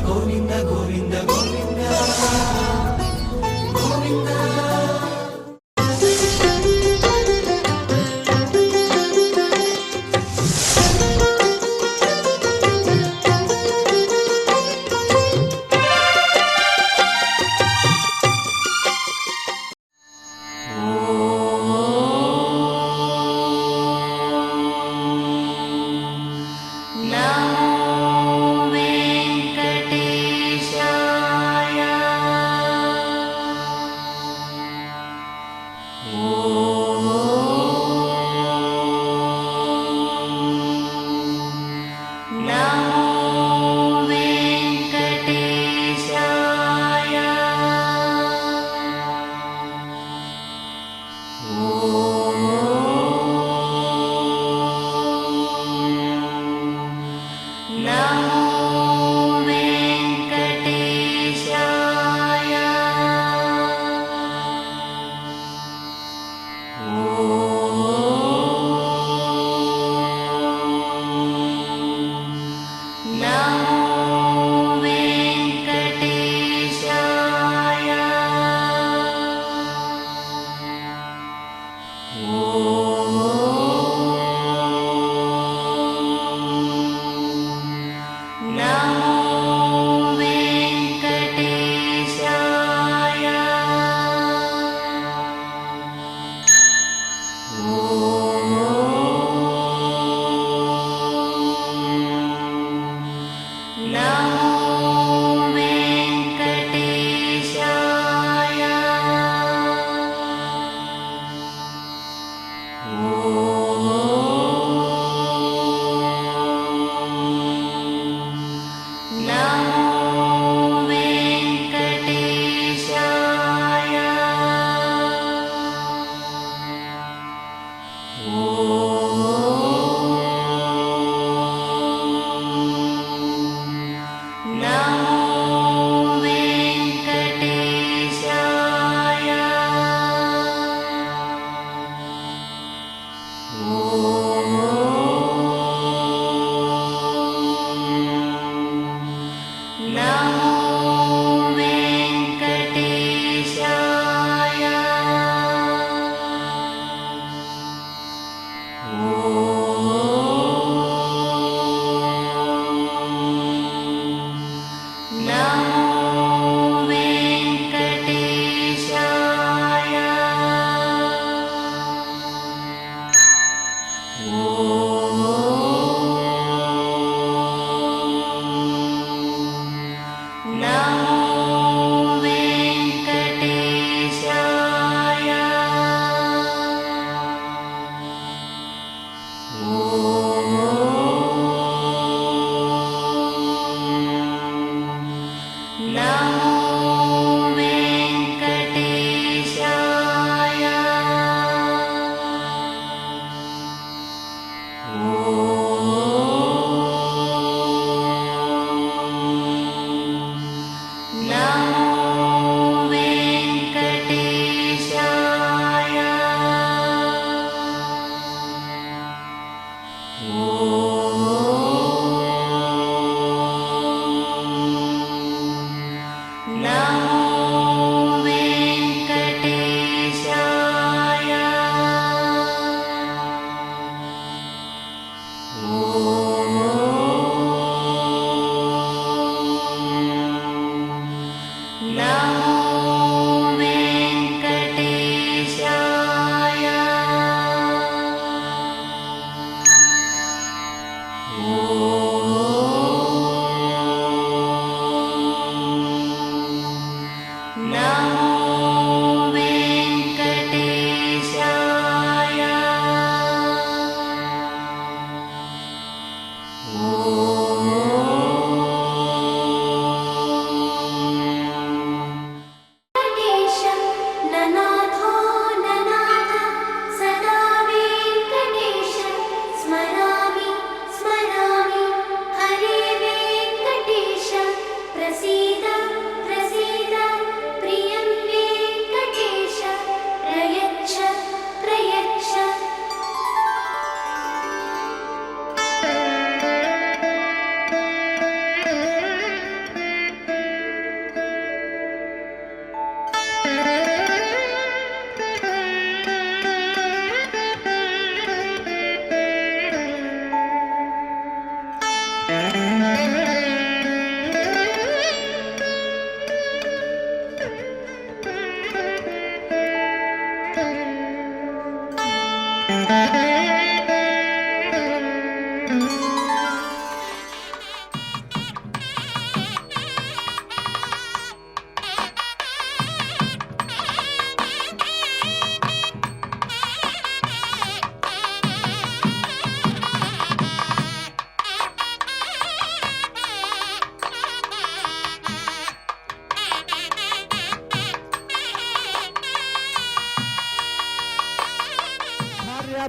గోవింద గోవింద గోవింద గోవింద.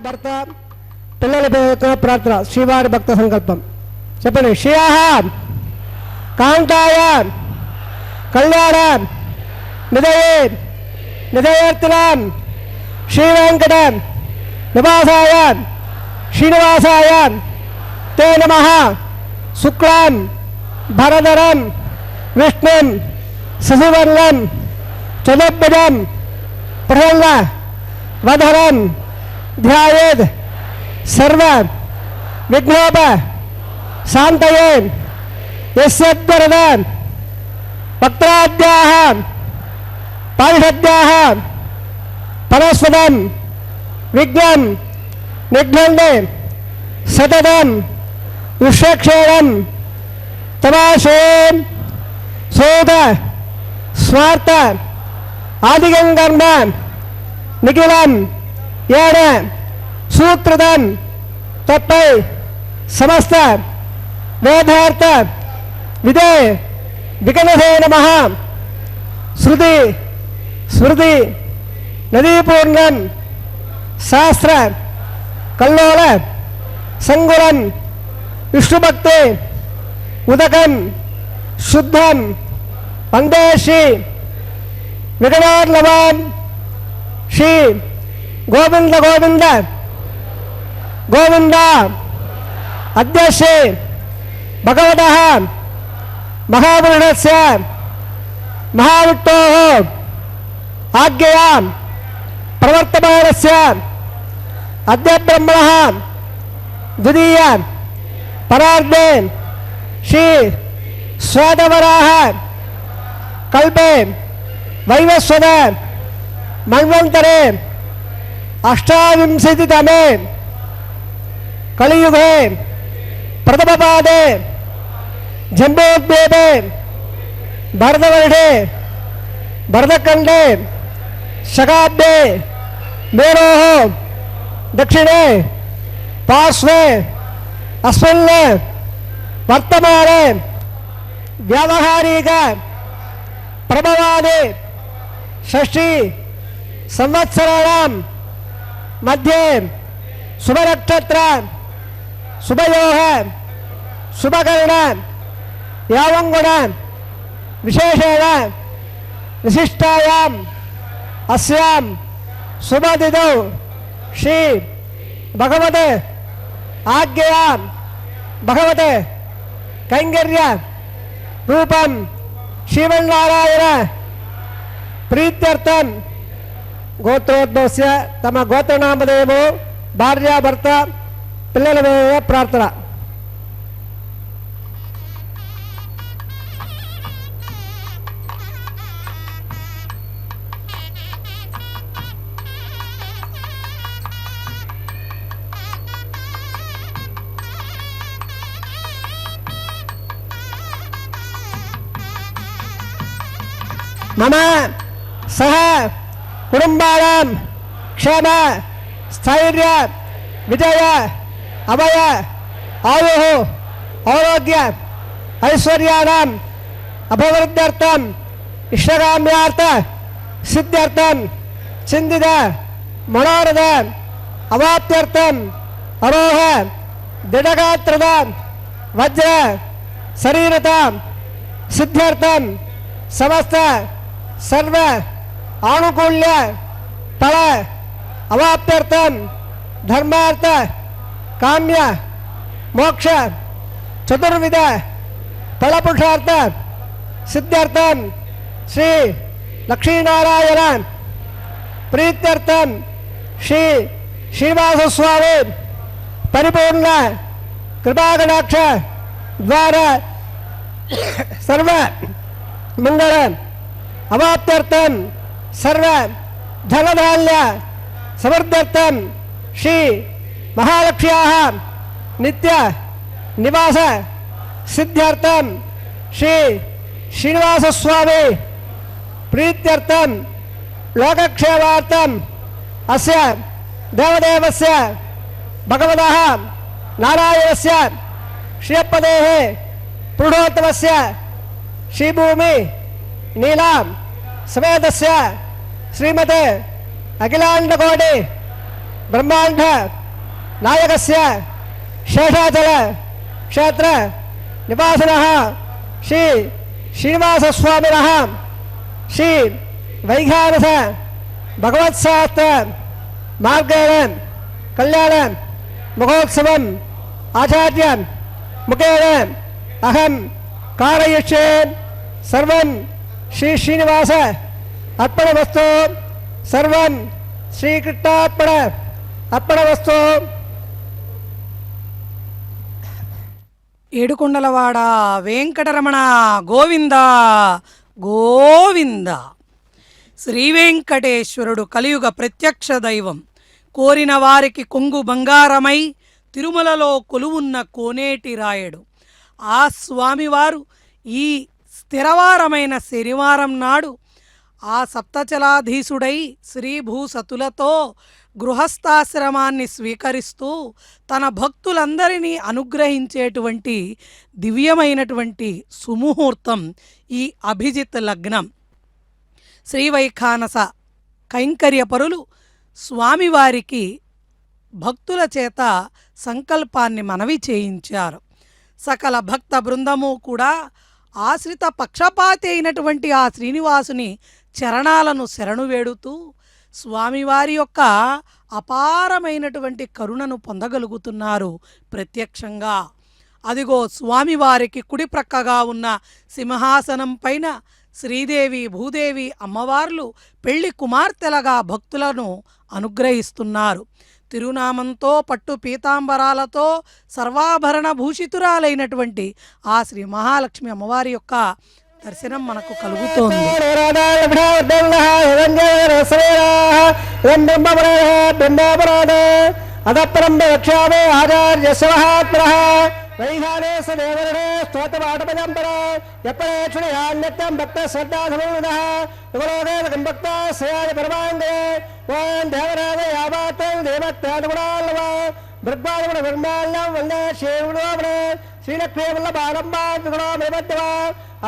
భర్త పిల్లల యొక్క ప్రార్థన శ్రీవారి భక్త సంకల్పం చెప్పండి. శ్రీయాహ కాంతాయ కళ్యాణ నిదయే నిదయేర్తినాం శ్రీవేంకట నివాసాయ శ్రీనివాసాయ తే నమః. శుక్లాం భరధరం విష్ణుం శశివర్ణం చతుర్భుజం ప్రసన్న వదనం ధ్యాయేద్ సర్వ విఘ్నోప శాంతయే. యస్యద్వరద వక్త్రాద్యాః పారిషద్యాః పరస్పదం విఘ్నం నిఘ్నందే సతతం విశ్వక్షేణం తమాశేం సోద స్వార్థ ఆదిగం కర్మ నిఖిలం ఏడ సూత్రదం తప్పై సమస్త వేదార్థ విదే వికనసే నమః. శృతి స్మృతి నదీపూర్ణం శాస్త్ర కల్లోల సంగురం విష్ణుభక్తి ఉదకం శుద్ధం వందే శ్రీ వికటార్లవాన్ శ్రీ గోవింద గోవింద గోవింద. అద్య శ్రీ భగవతః మహాపురుషస్య మహావిష్ణోః ఆజ్ఞయా ప్రవర్తమానస్య అద్య బ్రహ్మణః ద్వితీయ పరార్ధే శ్రీ శ్వేతవరాహ కల్పే వైవస్వత మన్వంతరే అష్టావింశతితమే కలియుగే ప్రథమపాదే జంబోద్భేదే భరతవర్షే భరతఖండే శకాబ్దే మేరోః దక్షిణే పార్శ్వే అస్మిన్ వర్తమానే వ్యావహారిక ప్రభవాది షష్ఠీ సంవత్సరాణం మధ్యే శుభనక్షత్ర శుభయోగ శుభకరణ యావంగుణ విశేషేణ విశిష్టాయాం అస్యాం శుభతిథౌ శ్రీ భగవతే ఆజ్ఞయాం భగవతే కైంకర్య రూపం శ్రీమన్నారాయణ ప్రీత్యర్థం గోత్రోద్భవస్య తమ గోత్రనామదేవో భార్యాభర్త పిల్లల ప్రార్థన. మమ సహ కుటుంబానాం క్షేమ స్థైర్య విజయ అభయ ఆయు ఆరోగ్య ఐశ్వర్యానాం అభివృద్ధ్యర్థం ఇష్టకామ్యార్థ సిద్ధ్యర్థం చిందిత మనోరథ అవాప్త్యర్థం అరోహ దృఢగాత్రద వజ్ర శరీరత సిద్ధ్యర్థం సమస్త సర్వ ఆనుకూల్య ఫల అవాప్త్యర్థం ధర్మార్థ కామ్య మోక్ష చతుర్విధ ఫలపురుషార్థ సిద్ధ్యర్థం శ్రీ లక్ష్మీనారాయణ ప్రీత్యర్థం శ్రీ శ్రీనివాసస్వామి పరిపూర్ణ కృపాకటాక్ష ద్వారా సర్వ మంగళ అవాప్త్యర్థం సర్వ ధనధాన్య సమర్థర్థం శ్రీ మహాలక్ష్మ్యాః नित्य निवास सिद्ध्यर्थम श्री श्रीनिवास स्वामी प्रीत्यर्थम लोकक्षेमार्थम अस्य देवदेवस्य भगवतः नारायणस्य श्रीपदेः पुरुषोत्तमस्य श्रीभूमि नीलां समेतस्य श्रीमते अखिलांडकोटि ब्रह्मांड नायकस्य शेषाचल क्षेत्र निवासिनः श्री श्रीनिवास स्वामिनः श्री वैखानस भगवत्शास्त्र मार्गेण कल्याण महोत्सवम् आचार्य मुखेन अहं कारयिष्ये सर्वं श्री श्रीनिवास अर्पणमस्तु सर्वं श्रीकृष्णार्पण अर्पणमस्तु। ఏడుకొండలవాడ వెంకటరమణ గోవింద గోవింద. శ్రీ వెంకటేశ్వరుడు కలియుగ ప్రత్యక్ష దైవం. కోరిన వారికి కొంగు బంగారమై తిరుమలలో కొలువున్న కోనేటి రాయడు. ఆ స్వామివారు ఈ స్థిరవారమైన శనివారం నాడు ఆ సప్తచలాధీశుడై శ్రీభూసతులతో గృహస్థాశ్రమాన్ని స్వీకరిస్తూ తన భక్తులందరినీ అనుగ్రహించేటువంటి దివ్యమైనటువంటి సుముహూర్తం ఈ అభిజిత్ లగ్నం. శ్రీవైఖానస కైంకర్యపరులు స్వామివారికి భక్తుల చేత సంకల్పాన్ని మనవి చేయించారు. సకల భక్త బృందము కూడా ఆశ్రిత పక్షపాతి అయినటువంటి ఆ శ్రీనివాసుని చరణాలను శరణు వేడుతూ స్వామివారి యొక్క అపారమైనటువంటి కరుణను పొందగలుగుతున్నారు ప్రత్యక్షంగా. అదిగో స్వామివారికి కుడి ప్రక్కగా ఉన్న సింహాసనం పైన శ్రీదేవి భూదేవి అమ్మవార్లు పెళ్లి కుమార్తెలగా భక్తులను అనుగ్రహిస్తున్నారు. తిరునామంతో పట్టు పీతాంబరాలతో సర్వాభరణ భూషితురాలైనటువంటి ఆ శ్రీ మహాలక్ష్మి అమ్మవారి యొక్క దర్శనం మనకు కలుగుతోంది.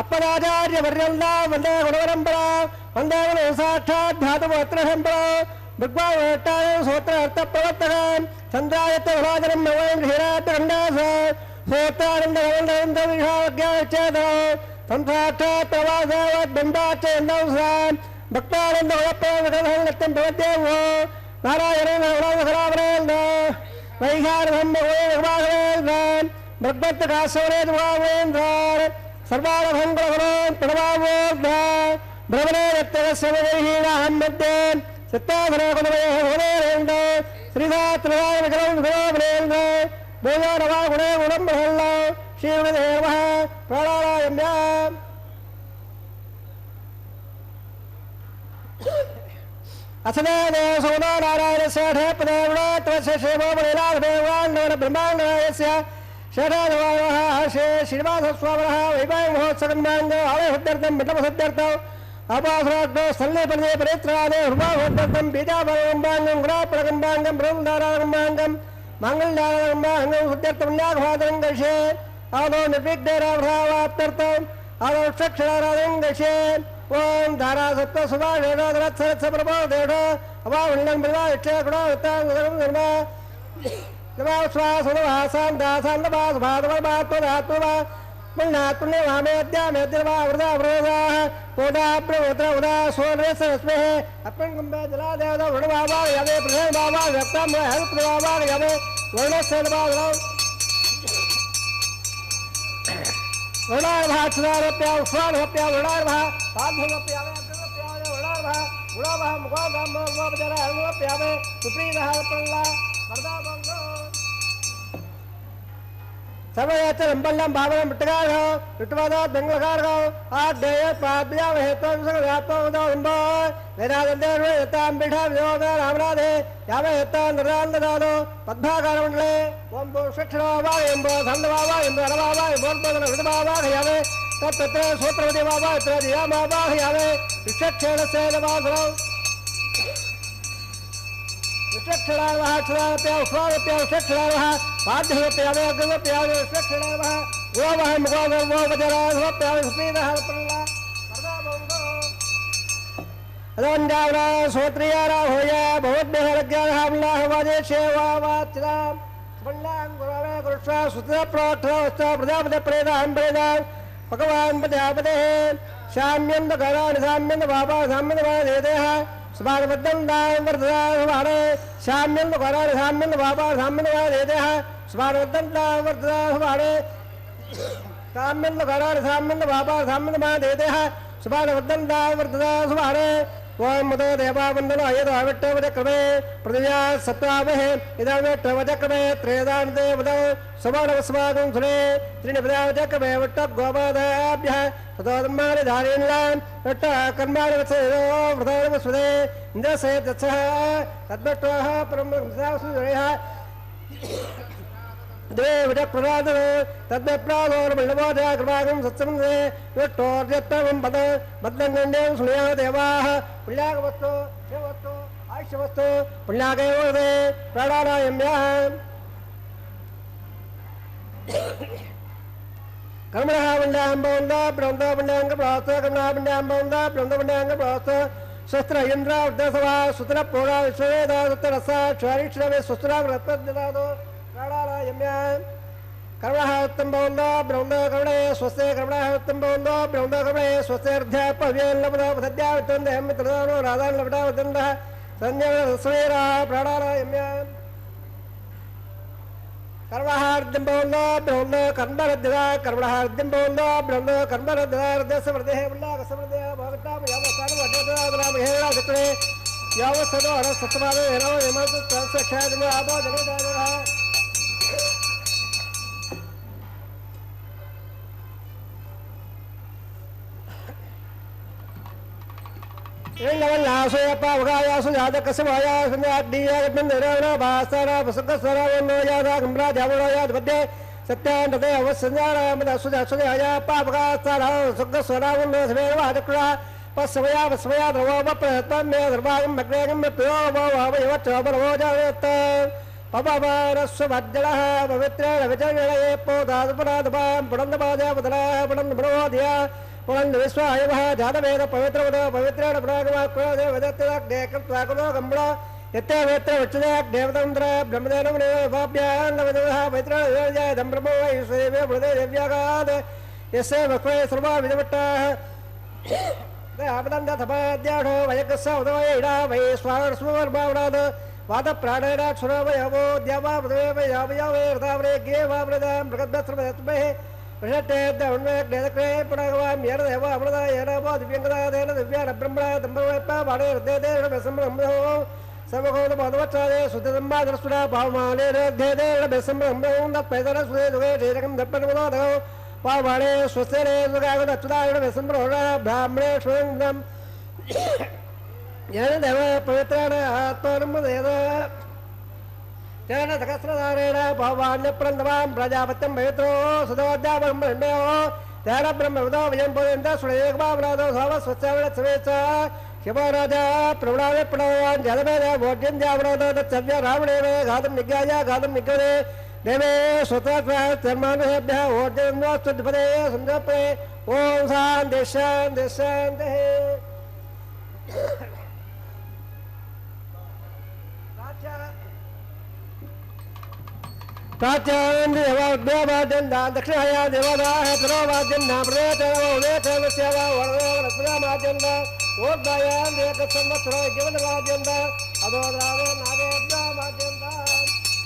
అప్పదాచార్య వర్యందా వందే గుణవరంబర వందే గుణ సాక్షాత్ ధాతుపత్రహంబర భగవాన్ సూత్ర అర్థ ప్రవర్తక చంద్రాయత్త విరాజనం నవైన్ హీరాత్ఖండాస సూత్రానంద రవందరంద విహాజ్ఞాచేత సంసాక్షాత్ ప్రవాసావత్ బంధాచేందౌస భక్తానంద వలప్రవగణహల్లత్తం భవదేవో నారాయణ నవరావరేంద వైహారధం భగవాన్ భగవత్ కాశవరే దువావేంద్ర सर्वारभंगुण प्रणवावोर्ध भ्रमणे रत्तरस्वरहीणाहं मध्ये सत्ताधनगुणवेन्द्र श्रीधात्रवारेन्द्र बोधारवा गुणे गुणं बृहल्ल श्रीगुणदेवः प्राणायाम्य असने सोना नारायणस्य ढेपदेवना तस्य शेवो बलिलाभदेवान् ब्रह्माण्डस्य शेषादेवाः श्री श्रीनिवासस्वामिनः वैवाहिक महोत्सवं आलयहुद्यर्थं मित्रपसुद्यर्थम् अपासराग्नो स्थल्यपदे परित्राणे हृमाहुद्यर्थं बीजापरगम्बाङ्गं गुणापरगम्बाङ्गं ब्रह्मधारागम्बाङ्गं माङ्गल्यागम्बाङ्गं हुद्यर्थं न्याघवादनं गृह्ये आदौ निर्विघ्नराभ्रावाप्त्यर्थम् आदौ षट्क्षराराधनं गृह्ये ओम धारासप्तसुभाषेणोदरत्सरत्सप्रभोदेढ अभावण्डं बिल्वायक्षे गुणोत्ताङ्गं निर्मा नमाश्वासुनवासां दासान्नवासुभातवभात्वदात्ववा पुण्यात्पुण्यवामेद्यामेद्यवा वृदा वृदाः कोदाप्रवृत्र उदा सोनरेसरस्मेः अप्पङ्गम्बे जलादेवदा वृणवावा यवे प्रसन्नवावा व्यक्तं हरिप्रवावा यवे वर्णस्यनवादौ वृणार्भाक्षरारप्या उष्वानहप्या वृणार्भा पाद्धवप्या वृणार्भा गुणावः मुखोगम् मोपजर हरिप्यावे सुप्रीदः प्रल्ला वरदामङ्गो सर्वयात्र लंबल्लम भावनम विट्टगार विट्टवादा दंगलगार आद्यय पाद्या हेतु संगयातो उदंबो वेदादेव यताम बिठा विजोद रामराधे यावे यता नराल दादो पद्भागार मंडले ओम बो शिक्षणवा एंबो धन्यवावा एंबो रवावा एंबो बदन विदवावा यावे तत्र सूत्रवदे बाबा तत्र दिया बाबा यावे विचक्षण से नवाधो विचक्षणावः क्षणाप्यावस्वाप्यावक्षणावः पाद्यप्यावे अग्रवप्यावे विचक्षणावः गोवः मुगोवो वजराधोप्यावस्पीदः प्रला अदंडावरा सोत्रियारा होया बहुद्भ्यः लज्ञाः अल्लाह वाजे सेवा वाचराम स्मरणां गुरवे गुरुष्वा सुतः प्रोक्तः प्रजापते प्रेदाहं प्रेदां भगवान् प्रजापते शाम्यं दगरान् शाम्यं बाबा शाम्यं देदेः स्वागतम दान वर्धमान हमारे शामिल करार शामिल बाबा शामिल देते हैं स्वागतम दान वर्धमान हमारे शामिल करार शामिल बाबा शामिल देते हैं स्वागतम दान वर्धमान हमारे ओम मदो देवा वंदन आयद आवट्ट वजक्रमे प्रतिजा सत्तावहे इदावट्ट वजक्रमे त्रेदान देवद सवर्ण वस्वागं सुरे त्रिनिपदा वजक्रमे वट्ट गोपादाभ्यः तदोन्माने धारेणां वट्ट कर्माणि वत्सयो वृधान वसुदे इन्द्रसे तत्सः तद्वट्टः परम संसारसुरेः देव जप्रदान तद्वप्रादोर बल्लवादया कृपागं सत्समन्दे वट्टोर्यत्तमं पद मद्दंगण्डे सुनया देवाः पुण्यागवस्तु देवस्तु आयुष्यवस्तु पुण्यागेवदे प्राणानायम्याः कर्मणः पुण्यां बौन्दा ब्रह्मदा पुण्याङ्ग प्रास्त कर्मणः पुण्यां बौन्दा ब्रह्मदा पुण्याङ्ग प्रास्त शस्त्र इंद्र उद्दसवा सुत्र पूरा विश्ववेदा सुत्ररसा क्षारीक्षरवे सुस्त्रा व्रतद्ददादो कर्मणः उत्तम बौन्दा ब्रह्मदा कर्मणे स्वस्ते कर्मणः उत्तम बौन्दा ब्रह्मदा कर्मणे स्वस्ते अर्थ्यापव्यल्लपदा पदद्या वितन्दहं मित्रदानो राधान लपदा वदन्दः संज्ञा प्राणानायम्या कर्मणः अर्धं बौन्दा ब्रह्मदा कर्मरद्ददा कर्मणः अर्धं बौन्दा ब्रह्मदा कर्मरद्ददा अर्धसमृद्धेः उल्लासमृद्धेः भवतां यावत्सानुवद्योदराम हेला चक्रे यावत्सदो अरसत्तमादो हेनो यमन्तु तत्सख्यादिनो आदो जनेदानः लासोयपावगायासु जातकसमाया संजाडीयागन्धरावना भास्तारा वसुकस्वरा वन्नो यादा गम्भरा जावरायाद्वद्ये सत्यान्तते अवसंजारा मदसुजासुजाया पावगास्तारा सुकस्वरा वन्नो सवेवादक्रा पस्वया वस्वया द्रवोपप्रहत्वम्य धर्वागं मग्नेगं प्रियो वो वावयवच्चोपरवो जायत पववारस्वभज्जलः पवित्रेण विजयणये पोदादपरादपां पुरन्दपादया पुतला पुरन्दपरोधिया पुरंद विश्वायवः जातवेद पवित्रवद पवित्रेण प्रागवाक्रोदे वदत्याग्ने कृत्वाकुलो गम्बळ यत्ते वेत्र वच्चदाग्नेवतन्त्र ब्रह्मदेवमुनिवाभ्यान्नवदः पवित्रेण दम्ब्रह्मो वै स्वदेवे बुधे देव्यागाद यस्य वक्वे सर्वा विदवट्टाः आपदन्तथपाद्याढो वयकस्य उदवयेडा वै स्वावर्स्वर्भावनाद वादप्राणेनाक्षुरवयवो द्यावा बुधवे यावयावे रतावरे गे वावृदां प्रगद्भस्रमदत्महे प्रशट्टेद्द उन्वेग्नेदक्रे पुनगवां येरदेव अमृता येरवो दिव्यङ्गदादेन दिव्यानब्रह्मणा दम्भवेत्पा वाणे हृदयदेन बेसम्ब्रह्मणो सर्वगोद माधवच्चादे सुद्धदम्बादरस्फुरा भावमाने हृदयदेन बेसम्ब्रह्मणो दत्पैदन सुदे दुगे शीरकं दप्पनमुदो पावाणे स्वस्तेने सुगागदच्युतायण बेसम्ब्रह्मणा ब्राह्मणे स्वयं येरदेव पवित्रेण आत्मानमुदेद तेन सहस्रधारेण भवान्यप्रन्दवां प्रजापत्यं पवित्रो सुधोद्याब्रह्मण्यो तेन ब्रह्मविदो विजयं पोदन्त सुरेकभावनादो सवस्वस्यावणत्सवेच शिवराजा प्रवणावे प्रणवान् जलमेन भोज्यं जावनादो तत्सव्य रावणेन घातुं निज्ञाय घातुं निज्ञते देवे स्वतः धर्मानुहेभ्यः भोज्यं वास्तुपदे सन्दपे ॐ शान्ति शान्ति शान्तिः प्राच्यान् देवाद्यवाद्यन् दक्षिणाया देवदाः तरोवाद्यन् नामृतेवसेवा वर्णोरत्नामाद्यन् ओद्दायान् एकसंवत्सरो जीवनवाद्यन् अदोद्रावे नागेभ्यामाद्यन्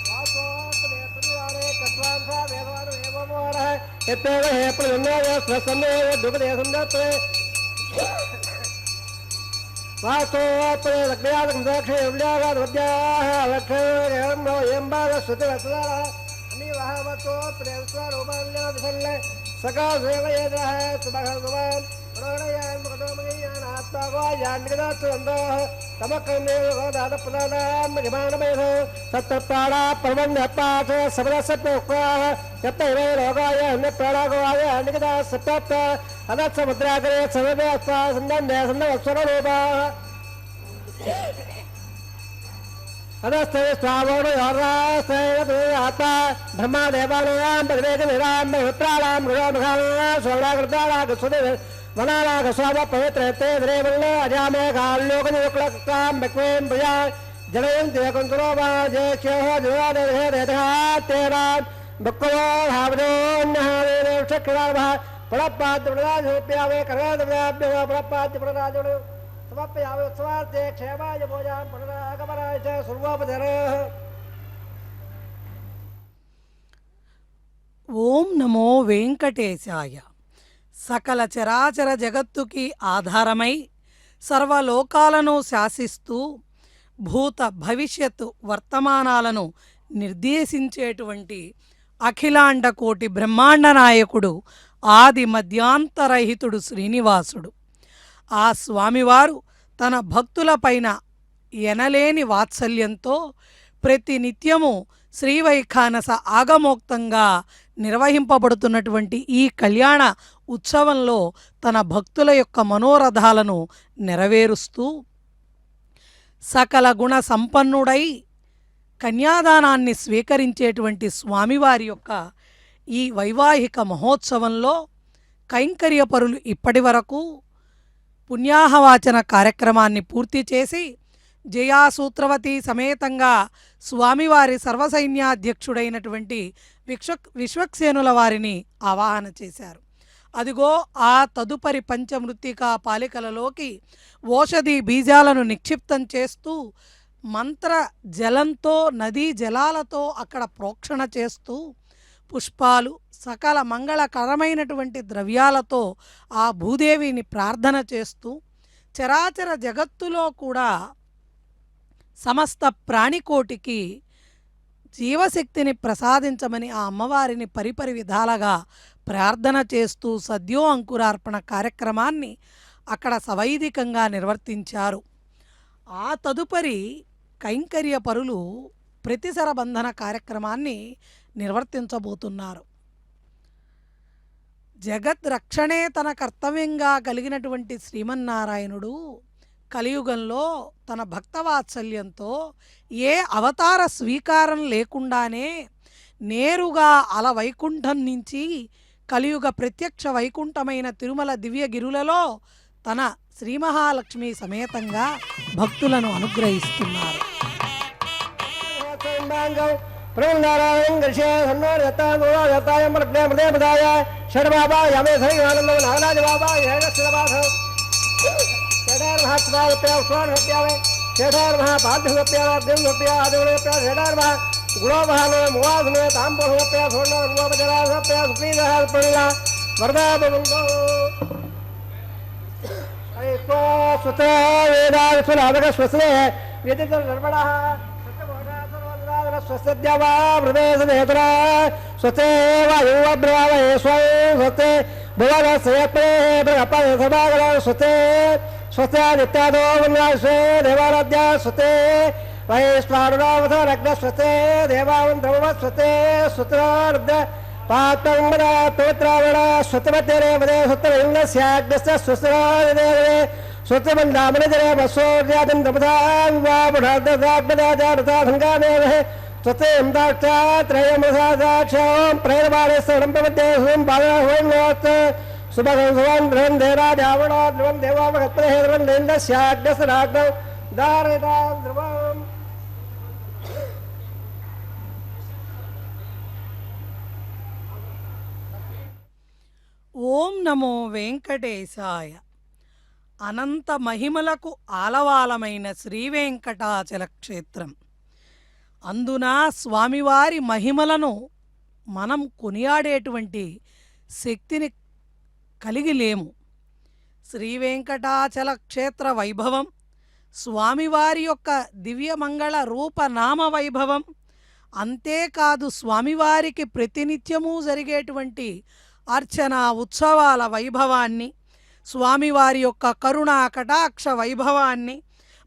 वासोत्तमेत्रिवाणे कत्वांसा वेदवान् एवमोरः यत्तेव हे प्रजन्याय स्वसन्नेव दुपदेशं दत्ते वास्तोत्तमे लग्नयादकं दक्षिणे उल्यागाद्वद्याः लक्षणं एवं सुतिरसदाः सहमतो प्रेमस्वरूपल्यविषल्ले सका सेवयेद्रः सुभगवान् प्रणयान् मुखदोमयान् आत्मावायान्निकदात्सुन्दः तमकन्देव गोदानप्रदानां महिमानमेध तत्तप्राणा प्रबन्धपाठ सबलसप्तोक्ताः यत्तैव लोकाय अन्यप्राणागोवाय अन्निकदा सप्तप्त अदत्समुद्राकरे सर्वे अस्मा सन्दन्धे सन्दवत्सररूपाः अदस्ते स्वावोण योर्रास्ते आत्मा ब्रह्मा देवानां पदवेदनिरां विप्राणां मृगमघानां सोणाकृतानागस्वदेव वनानागस्वाम पवित्रते द्रेवल्ल अजामे काल्योकनियुक्लक्तां बक्वें प्रजा जनयं देवकुन्तरो वा जेक्ष्योः जवादेवः तेरां बक्वो भावजोन्नहावेदेवक्षक्रावः पडप्पाद्यप्रदाजोप्यावे कर्गादव्याभ्यः पडप्पाद्यप्रदाजोण समप्यावे उत्सवार्थे क्षेमाय भोजां पुनरागमनाय च सर्वोपधरः ఓం నమో వెంకటేశాయ. సకల చరాచర జగత్తుకి ఆధారమై సర్వలోకాలను శాసిస్తూ భూత భవిష్యత్తు వర్తమానాలను నిర్దేశించేటువంటి అఖిలాండ కోటి బ్రహ్మాండ నాయకుడు ఆది మధ్యాంతరహితుడు శ్రీనివాసుడు. ఆ స్వామివారు తన భక్తులపైన ఎనలేని వాత్సల్యంతో ప్రతి నిత్యము శ్రీవైఖానస ఆగమోక్తంగా నిర్వహింపబడుతున్నటువంటి ఈ కళ్యాణ ఉత్సవంలో తన భక్తుల యొక్క మనోరథాలను నెరవేరుస్తూ సకల గుణ సంపన్నుడై కన్యాదానాన్ని స్వీకరించేటువంటి స్వామివారి యొక్క ఈ వైవాహిక మహోత్సవంలో కైంకర్యపరులు ఇప్పటి వరకు పుణ్యాహవాచన కార్యక్రమాన్ని పూర్తి చేసి జయాసూత్రవతి సమేతంగా స్వామివారి సర్వసైన్యాధ్యక్షుడైనటువంటి విశ్వక్సేనుల వారిని ఆవాహన చేశారు. అదిగో ఆ తదుపరి పంచమృత్తికా పాలికలలోకి ఓషధి బీజాలను నిక్షిప్తం చేస్తూ మంత్ర జలంతో నదీ జలాలతో అక్కడ ప్రోక్షణ చేస్తూ పుష్పాలు సకల మంగళకరమైనటువంటి ద్రవ్యాలతో ఆ భూదేవిని ప్రార్థన చేస్తూ చరాచర జగత్తులో కూడా సమస్త ప్రాణికోటికి జీవశక్తిని ప్రసాదించమని ఆ అమ్మవారిని పరిపరి విధాలుగా ప్రార్థన చేస్తూ సద్యో అంకురార్పణ కార్యక్రమాన్ని అక్కడ సవైదికంగా నిర్వర్తించారు. ఆ తదుపరి కైంకర్య పరులు ప్రతిసర బంధన కార్యక్రమాన్ని నిర్వర్తించబోతున్నారు. జగత్ రక్షణే తన కర్తవ్యంగా కలిగినటువంటి శ్రీమన్నారాయణుడు కలియుగంలో తన భక్తవాత్సల్యంతో ఏ అవతార స్వీకారం లేకుండానే నేరుగా అల వైకుంఠం నుంచి కలియుగ ప్రత్యక్ష వైకుంఠమైన తిరుమల దివ్యగిరులలో తన శ్రీ మహాలక్ష్మి సమేతంగా భక్తులను అనుగ్రహిస్తున్నారు. स्वस्ते वायुव्रवे स्वयं स्वस्ते स्वस्ते स्वस्ते नित्यादो वन्यासे देवाराध्या स्वस्ते वैश्वानुरावधरग्न स्वस्ते देवावन्द्रमः स्वस्ते सुत्रार्ध पात्रम्बद पवित्रावण स्वस्तिमत्यरेवदे स्वस्तिलिङ्गस्याग्नस्य स्वस्तिरादिदेवदे स्वस्तिमन्दामनिजरे वसोर्यादं दपदा विवापुढार्धदाग्नदाजारथाभङ्गादेवः स्वस्ति इन्दाक्षात्रयमसादाक्षं प्रेरबाले स्वरम्पवद्ये स्वं बालहोन्वात् सुभगं सुवं ध्रुवं देराजावणो ध्रुवं देवामगत्पदे ध्रुवं देन्दस्याग्नसराग्नौ धारयतां ध्रुवम् ఓం నమో వెంకటేశాయ. అనంత మహిమలకు ఆలవాలమైన శ్రీవేంకటాచల క్షేత్రం. అందున స్వామివారి మహిమలను మనం కొనియాడేటువంటి శక్తిని కలిగి లేము. శ్రీవేంకటాచల క్షేత్ర వైభవం, స్వామివారి యొక్క దివ్యమంగళ రూపనామ వైభవం, అంతేకాదు స్వామివారికి ప్రతినిత్యము జరిగేటువంటి అర్చన ఉత్సవాల వైభవాన్ని, స్వామివారి యొక్క కరుణా కటాక్ష వైభవాన్ని,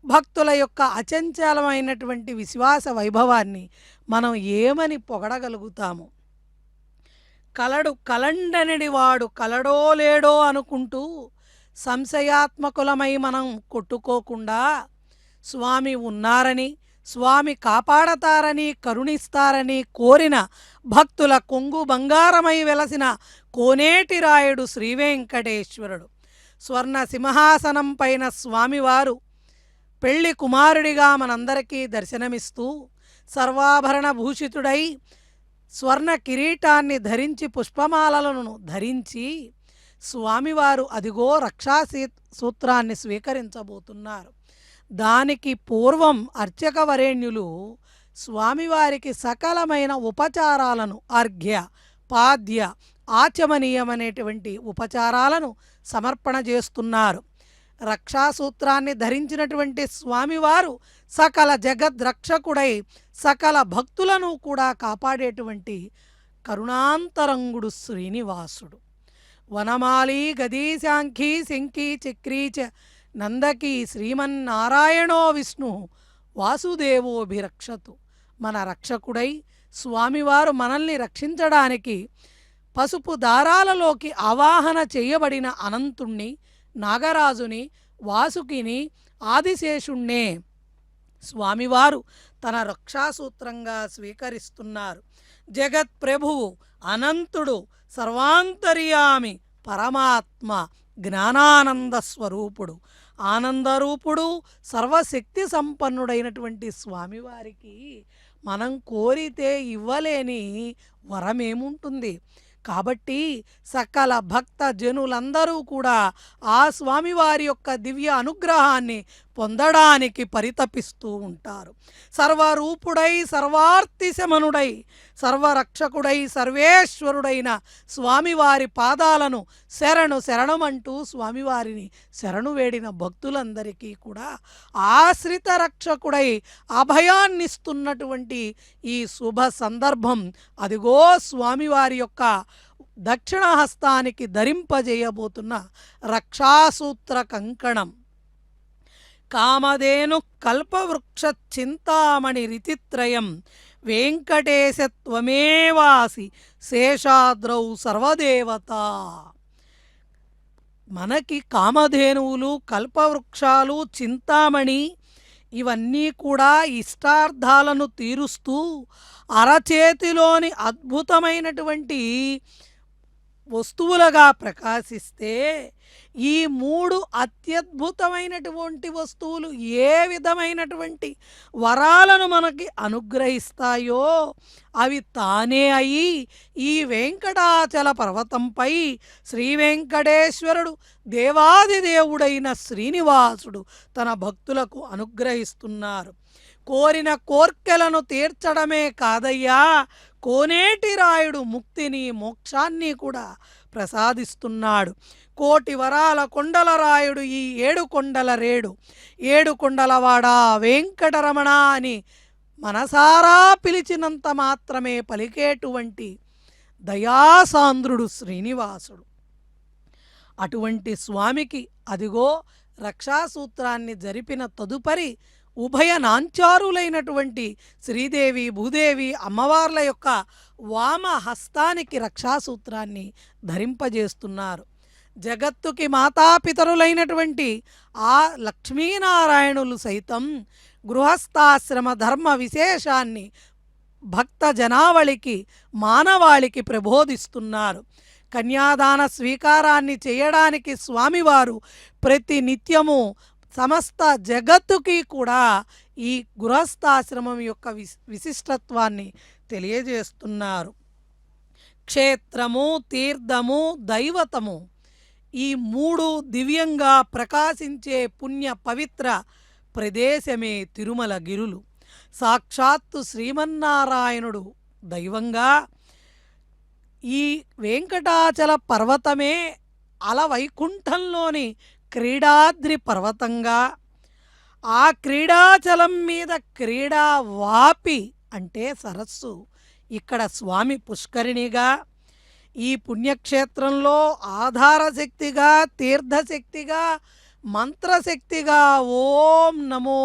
భక్తుల యొక్క అచంచలమైనటువంటి విశ్వాస వైభవాన్ని మనం ఏమని పొగడగలుగుతాము? కలండనడి వాడు కలడో లేడో అనుకుంటూ సంశయాత్మకులమై మనం కొట్టుకోకుండా, స్వామి ఉన్నారని, స్వామి కాపాడతారని, కరుణిస్తారని కోరిన భక్తుల కొంగు బంగారమై వెలసిన కోనేటి రాయుడు శ్రీవేంకటేశ్వరుడు. స్వర్ణ సింహాసనం పైన స్వామివారు పెళ్లి కుమారుడిగా మనందరికీ దర్శనమిస్తూ సర్వాభరణ భూషితుడై స్వర్ణ కిరీటాన్ని ధరించి పుష్పమాలలను ధరించి స్వామివారు అదిగో రక్షా సూత్రాన్ని స్వీకరించబోతున్నారు. దానికి పూర్వం అర్చక వరేణ్యులు స్వామివారికి సకలమైన ఉపచారాలను, అర్ఘ్య పాద్య ఆచమనీయమనేటువంటి ఉపచారాలను సమర్పణ చేస్తున్నారు. రక్షాసూత్రాన్ని ధరించినటువంటి స్వామివారు సకల జగద్రక్షకుడై సకల భక్తులను కూడా కాపాడేటువంటి కరుణాంతరంగుడు శ్రీనివాసుడు. వనమాలి గదీశాంఖీ శంఖీ చక్రీచ నందకీ శ్రీమన్నారాయణో విష్ణు వాసుదేవోభిరక్షతు. మన రక్షకుడై స్వామివారు మనల్ని రక్షించడానికి పసుపు దారాలలోకి ఆవాహన చేయబడిన అనంతుణ్ణి, నాగరాజుని, వాసుకిని, ఆదిశేషుణ్ణే స్వామివారు తన రక్షాసూత్రంగా స్వీకరిస్తున్నారు. జగత్ప్రభువు, అనంతుడు, సర్వాంతర్యామి, పరమాత్మ, జ్ఞానానంద స్వరూపుడు, ఆనందరూపుడు, సర్వశక్తి సంపన్నుడైనటువంటి స్వామివారికి మనం కోరితే ఇవ్వలేని వరమేముంటుంది? కాబట్టి సకల భక్త జనులందరూ కూడా ఆ స్వామివారి యొక్క దివ్య అనుగ్రహాన్ని పొందడానికి పరితపిస్తూ ఉంటారు. సర్వరూపుడై, సర్వార్తిశమనుడై, సర్వరక్షకుడై, సర్వేశ్వరుడైన స్వామివారి పాదాలను శరణు శరణమంటూ స్వామివారిని శరణు వేడిన భక్తులందరికీ కూడా ఆశ్రిత రక్షకుడై అభయాన్నిస్తున్నటువంటి ఈ శుభ సందర్భం అదిగో స్వామివారి యొక్క దక్షిణ హస్తానికి ధరింపజేయబోతున్న రక్షాసూత్ర కంకణం. కామధేను కల్పవృక్ష చింతామణి రితిత్రయం వెంకటేశత్వమేవాసి శేషాద్రౌ సర్వదేవత. మనకి కామధేనువులు, కల్పవృక్షాలు, చింతామణి ఇవన్నీ కూడా ఇష్టార్థాలను తీరుస్తూ అరచేతిలోని అద్భుతమైనటువంటి వస్తువులుగా ప్రకాశిస్తే, ఈ మూడు అత్యద్భుతమైనటువంటి వస్తువులు ఏ విధమైనటువంటి వరాలను మనకి అనుగ్రహిస్తాయో అవి తానే అయి ఈ వెంకటాచల పర్వతంపై శ్రీ వెంకటేశ్వరుడు దేవాదిదేవుడైన శ్రీనివాసుడు తన భక్తులకు అనుగ్రహిస్తున్నారు. కోరిన కోర్కెలను తీర్చడమే కాదయ్యా, కోనేటి రాయుడు ముక్తిని, మోక్షాన్ని కూడా ప్రసాదిస్తున్నాడు. కోటి వరాల కొండల రాయుడు ఈ ఏడు కొండల రేడు, ఏడు కొండలవాడా వెంకటరమణ అని మనసారా పిలిచినంత మాత్రమే పలికేటువంటి దయాసాంద్రుడు శ్రీనివాసుడు. అటువంటి స్వామికి అదిగో రక్షాసూత్రాన్ని జరిపిన తదుపరి ఉభయ నాంచారులైనటువంటి శ్రీదేవి, భూదేవి అమ్మవార్ల యొక్క వామ హస్తానికి రక్షాసూత్రాన్ని ధరింపజేస్తున్నారు. జగత్తుకి మాతాపితరులైనటువంటి ఆ లక్ష్మీనారాయణులు సైతం గృహస్థాశ్రమ ధర్మ విశేషాన్ని భక్త జనావళికి, మానవాళికి ప్రబోధిస్తున్నారు. కన్యాదాన స్వీకారాన్ని చేయడానికి స్వామివారు ప్రతి నిత్యము సమస్త జగత్తుకి కూడా ఈ గృహస్థాశ్రమం యొక్క విశిష్టత్వాన్ని తెలియజేస్తున్నారు. క్షేత్రము, తీర్థము, దైవతము ఈ మూడు దివ్యంగా ప్రకాశించే పుణ్య పవిత్ర ప్రదేశమే తిరుమల గిరులు. సాక్షాత్తు శ్రీమన్నారాయణుడు దైవంగా, ఈ వెంకటాచల పర్వతమే అలవైకుంఠంలోని క్రీడాద్రి పర్వతంగా, ఆ క్రీడాచలం మీద క్రీడా వాపి అంటే సరస్సు. ఇక్కడ స్వామి పుష్కరిణిగా, ఈ పుణ్యక్షేత్రంలో ఆధారశక్తిగా, తీర్థశక్తిగా, మంత్రశక్తిగా ఓం నమో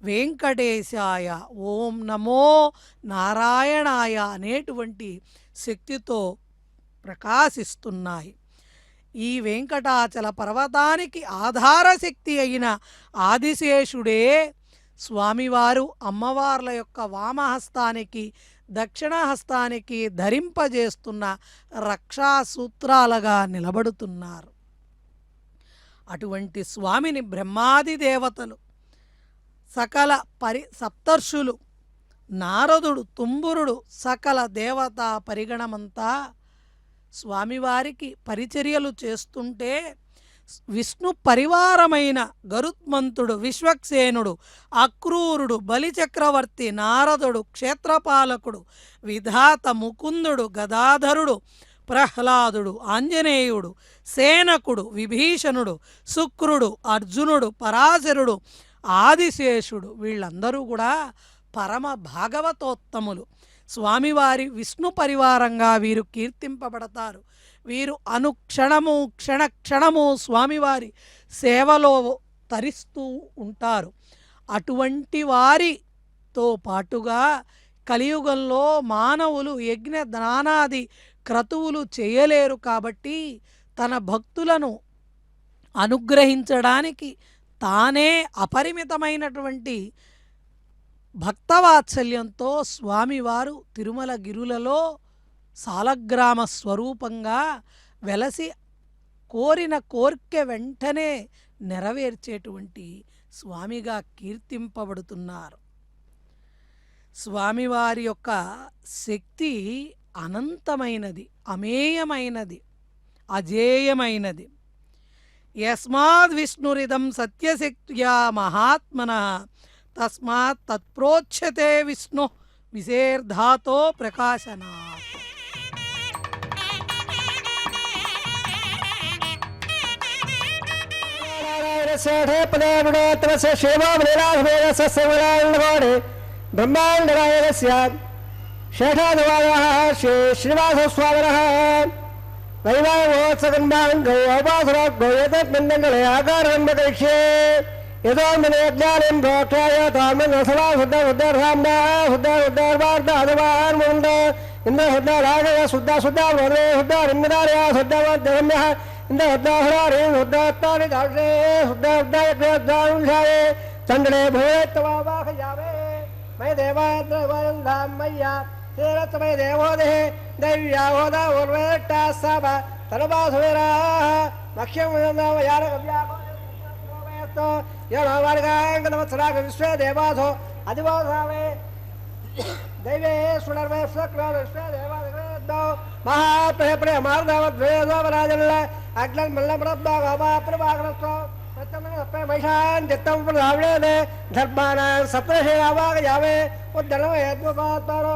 వెంకటేశాయ, ఓం నమో నారాయణాయ అనేటువంటి శక్తితో ప్రకాశిస్తున్నాయి. ఈ వెంకటాచల పర్వతానికి ఆధారశక్తి అయిన ఆదిశేషుడే స్వామివారు అమ్మవార్ల యొక్క వామహస్తానికి దక్షిణహస్తానికి ధరింపజేస్తున్న రక్షా సూత్రాలుగా నిలబడుతున్నారు. అటువంటి స్వామిని బ్రహ్మాది దేవతలు, సకల సప్తర్షులు, నారదుడు, తుంబురుడు, సకల దేవతా పరిగణమంతా స్వామివారికి పరిచర్యలు చేస్తుంటే విష్ణు పరివారమైన గరుత్మంతుడు, విశ్వక్సేనుడు, అక్రూరుడు, బలిచక్రవర్తి, నారదుడు, క్షేత్రపాలకుడు, విధాత, ముకుందుడు, గదాధరుడు, ప్రహ్లాదుడు, ఆంజనేయుడు, సేనకుడు, విభీషణుడు, శుక్రుడు, అర్జునుడు, పరాశరుడు, ఆదిశేషుడు వీళ్ళందరూ కూడా పరమ భాగవతోత్తములు. స్వామివారి విష్ణు పరివారంగా వీరు కీర్తింపబడతారు. వీరు అనుక్షణము క్షణక్షణము స్వామివారి సేవలో తరిస్తూ ఉంటారు. అటువంటి వారితో పాటుగా కలియుగంలో మానవులు యజ్ఞ దానాది క్రతువులు చేయలేరు కాబట్టి తన భక్తులను అనుగ్రహించడానికి తానే అపరిమితమైనటువంటి భక్తవాత్సల్యంతో స్వామివారు తిరుమల గిరులలో సాలగ్రామ స్వరూపంగా వెలసి కోరిన కోర్కె వెంటనే నెరవేర్చేటువంటి స్వామిగా కీర్తింపబడుతున్నారు. స్వామివారి యొక్క శక్తి అనంతమైనది, అమేయమైనది, అజేయమైనది. యస్మాద్ విష్ణురిదం సత్యశక్త్యా మహాత్మనః తస్మాత్ తత్ప్రోచ్యతే విష్ణు విశేర్ధాతో ప్రకాశనాత్. బ్రహ్మాండరాయణస్య శేషాదివాదः శ్రీ శ్రీనివాసస్వామినः వైవాహోత్సగంబాంగౌ ఔపాసురాగ్రౌ ఏతన్మండలే ఆకారంబకరిష్యే యతో మనే జ్ఞానం ప్రోక్షాయ తామన్న సదా శుద్ధ శుద్ధర్ధాండ శుద్ధ శుద్ధర్వార్ధాదవాన్ ముంద ఇంద్ర శుద్ధ రాగయ శుద్ధ శుద్ధ వదే శుద్ధ నిమ్మిదార్య శుద్ధ వద్దమ్య ఇంద్ర శుద్ధహరారే శుద్ధత్తాని దాక్షే శుద్ధ శుద్ధ యజ్ఞానుషాయే చంద్రే భూయత్తవాహయావే మై దేవాద్రవయంధాం మయ్యా తేరత్మై దేవోదే దైవ్యాహోద ఉర్వేట్టా సభ తనబాసువేరా మఖ్యం యారగవ్యాకో యోగాంగనవత్సరాగ విశ్వే దేవాసో అధివాసావే దైవే సునర్వే విశ్వే దేవాదో మహాప్రహప్రే మార్దవద్వేదోపరాజల్ల అగ్లం మల్లప్రభాగరస్తో మహిషాన్ చిత్తం రావణే ధర్మానాన్ సప్తశేవాగయావే ఉద్దనమేత్మపాత్మరో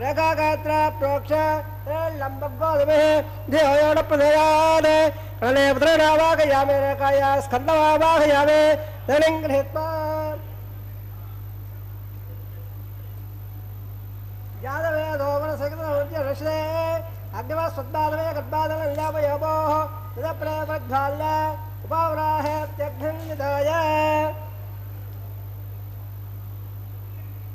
రేఖాగాత్ర ప్రోక్ష లంబగోదమే ధ్యేయోడప్రదయానే ప్రణేపత్రవాగయామే రేఖాయా స్కందవాగయామే ధనింగృహీత్వా యాదవే దోమన సకృష్ణే అగ్నివ స్వద్బాధమే గర్భాదన విలాపయోపో ప్రేమధ్వాల్య ఉపావరాహేత్యఘ్నిదాయ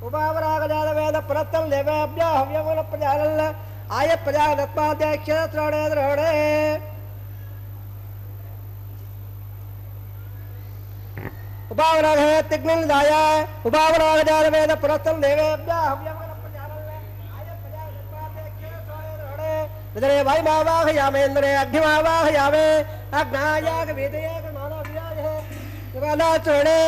ఉపావరాగజాతవేద పురత్తం దేవేభ్యో హవ్యముల ప్రజాలల్ల ఆయ ప్రజాదత్మాధ్యక్ష ద్రోణే ద్రోణే ఉపావరాగేత్యఘ్నిదాయ ఉపావరాగజాతవేద పురత్తం దేవేభ్యో హవ్యముల ప్రజాలల్ల ఆయ ప్రజాదత్మాధ్యక్ష ద్రోణే ద్రోణే విదరే వాయుమావాహయామేంద్రే అగ్నిమావాహయామే అగ్నాయాగ వేదయాగ మానవ్యాయే చోడే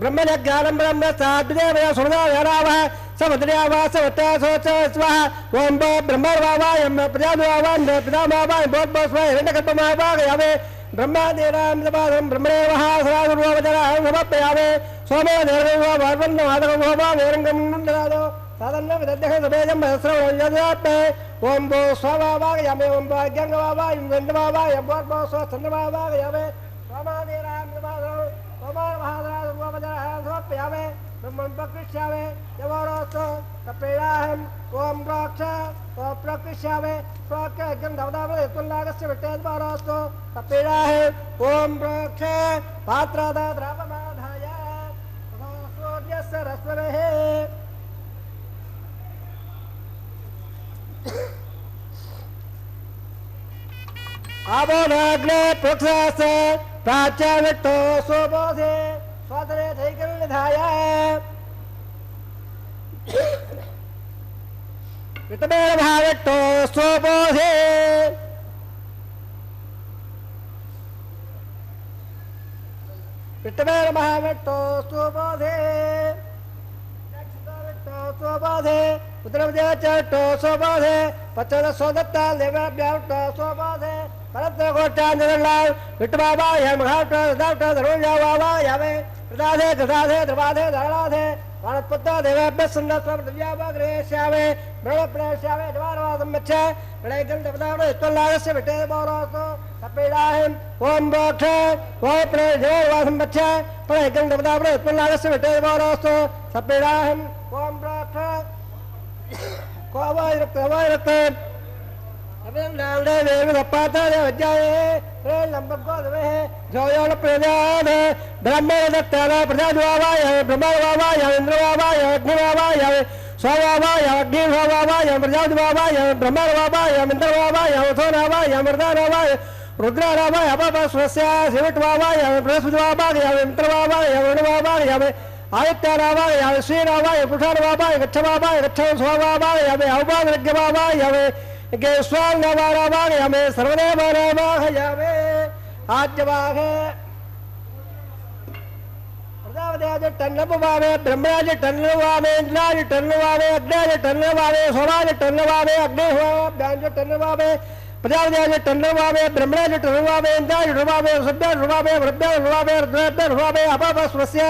బ్రహ్మజ్ఞానం బ్రహ్మ సాద్దేవ సురదారావ సముద్రయావాసోం బ్రహ్మవాయం ప్రజావాన్ పితామావాయం బోద్భోస్వాయ హిరణ్యగర్భమావాగయామే బ్రహ్మాదేరాం బ్రహ్మణేవ సరాజుర్వచరాహం సమర్పయామే సోమో దేవో సాధన విదగ్ధ సుభేజం సహస్రం ओम भो स्वाभावागयामे ओम भो अज्ञानवावायं गन्धवावायं भो स्वचन्द्रवावागयामे स्वामादेरामृतमाधव सोमार्महाधराधर्मपदराधोप्यामे ब्रह्मं प्रकृष्यामे यवरोस्तो कपेयाहं ओम राक्ष प्रकृष्यामे स्वाक्यगन्धवदावदत्वल्लागस्य विट्टेद्वारोस्तो कपेयाहं ओम राक्ष पात्रादाद्रावमाधाय सूर्यस्य रश्मेः आबोनाग्ने पुरुषास प्राच्याविट्टो स्वबोधे स्वातरे धैकर्निधाय वितमेन भाविट्टो स्वबोधे वितमेन भाविट्टो स्वबोधे स्वबोधे उद्रवदेवचट्टो स्वबोधे पचन सोदत्ता देवाभ्यावट्टो स्वबोधे परत्र गोष्ठांजलाल विट्टबाबाय महावट्टो दावट्टो धर्मजावावायावे प्रदाधे गदाधे द्रवाधे धरणाधे वाणत्पत्ता देवाभ्यः सन्नस्वप्रदिव्यावग्रेष्यावे ब्रह्मप्रेष्यावे द्वारवादं मच्छ प्रणयगन्धपदावडो इत्वल्लागस्य विट्टे बोरोस्तो कपेडाहं ओम बोक्ष ओम प्रणयदेवासं मच्छ प्रणयगन्धपदावडो इत्वल्लागस्य विट्टे बोरोस्तो कपेडाहं ओम बोक्ष कोवायरक्त अबें लावडे वेव दपाता दे वज्जाये रे लंबको दवे जोयोल प्रजान ब्रह्मदत्तान प्रजाद्वावाय ब्रह्मवावाय इंद्रवावाय अग्निवावाय स्वावावाय अग्निवावाय प्रजाद्वावाय ब्रह्मवावाय इंद्रवावाय अथोनावाय मर्दानावाय रुद्रावाय अपपस्वस्य शिवट्वावाय बृहस्पतिवावाय इंद्रवावाय वरुणवावाय आदित्यरावाय श्रीरावाय पुरुषारवावाय गच्छवावाय गच्छव स्वावावाय अवपादज्ञवावाय गेस्वांगवारावाय हमें सर्वदेवरावाहयावे आज्यवाह प्रजापतिराज टन्नपवावे ब्रह्मराज टन्नवावे इंद्राज टन्नवावे अग्निराज टन्नवावे सोमाज टन्नवावे अग्निहोवाभ्याज टन्नवावे प्रजापतिराज टन्नवावे ब्रह्मराज टन्नवावे इंद्राज टन्नवावे सभ्य टन्नवावे वृद्ध टन्नवावे रुद्र टन्नवावे अपपस्वस्य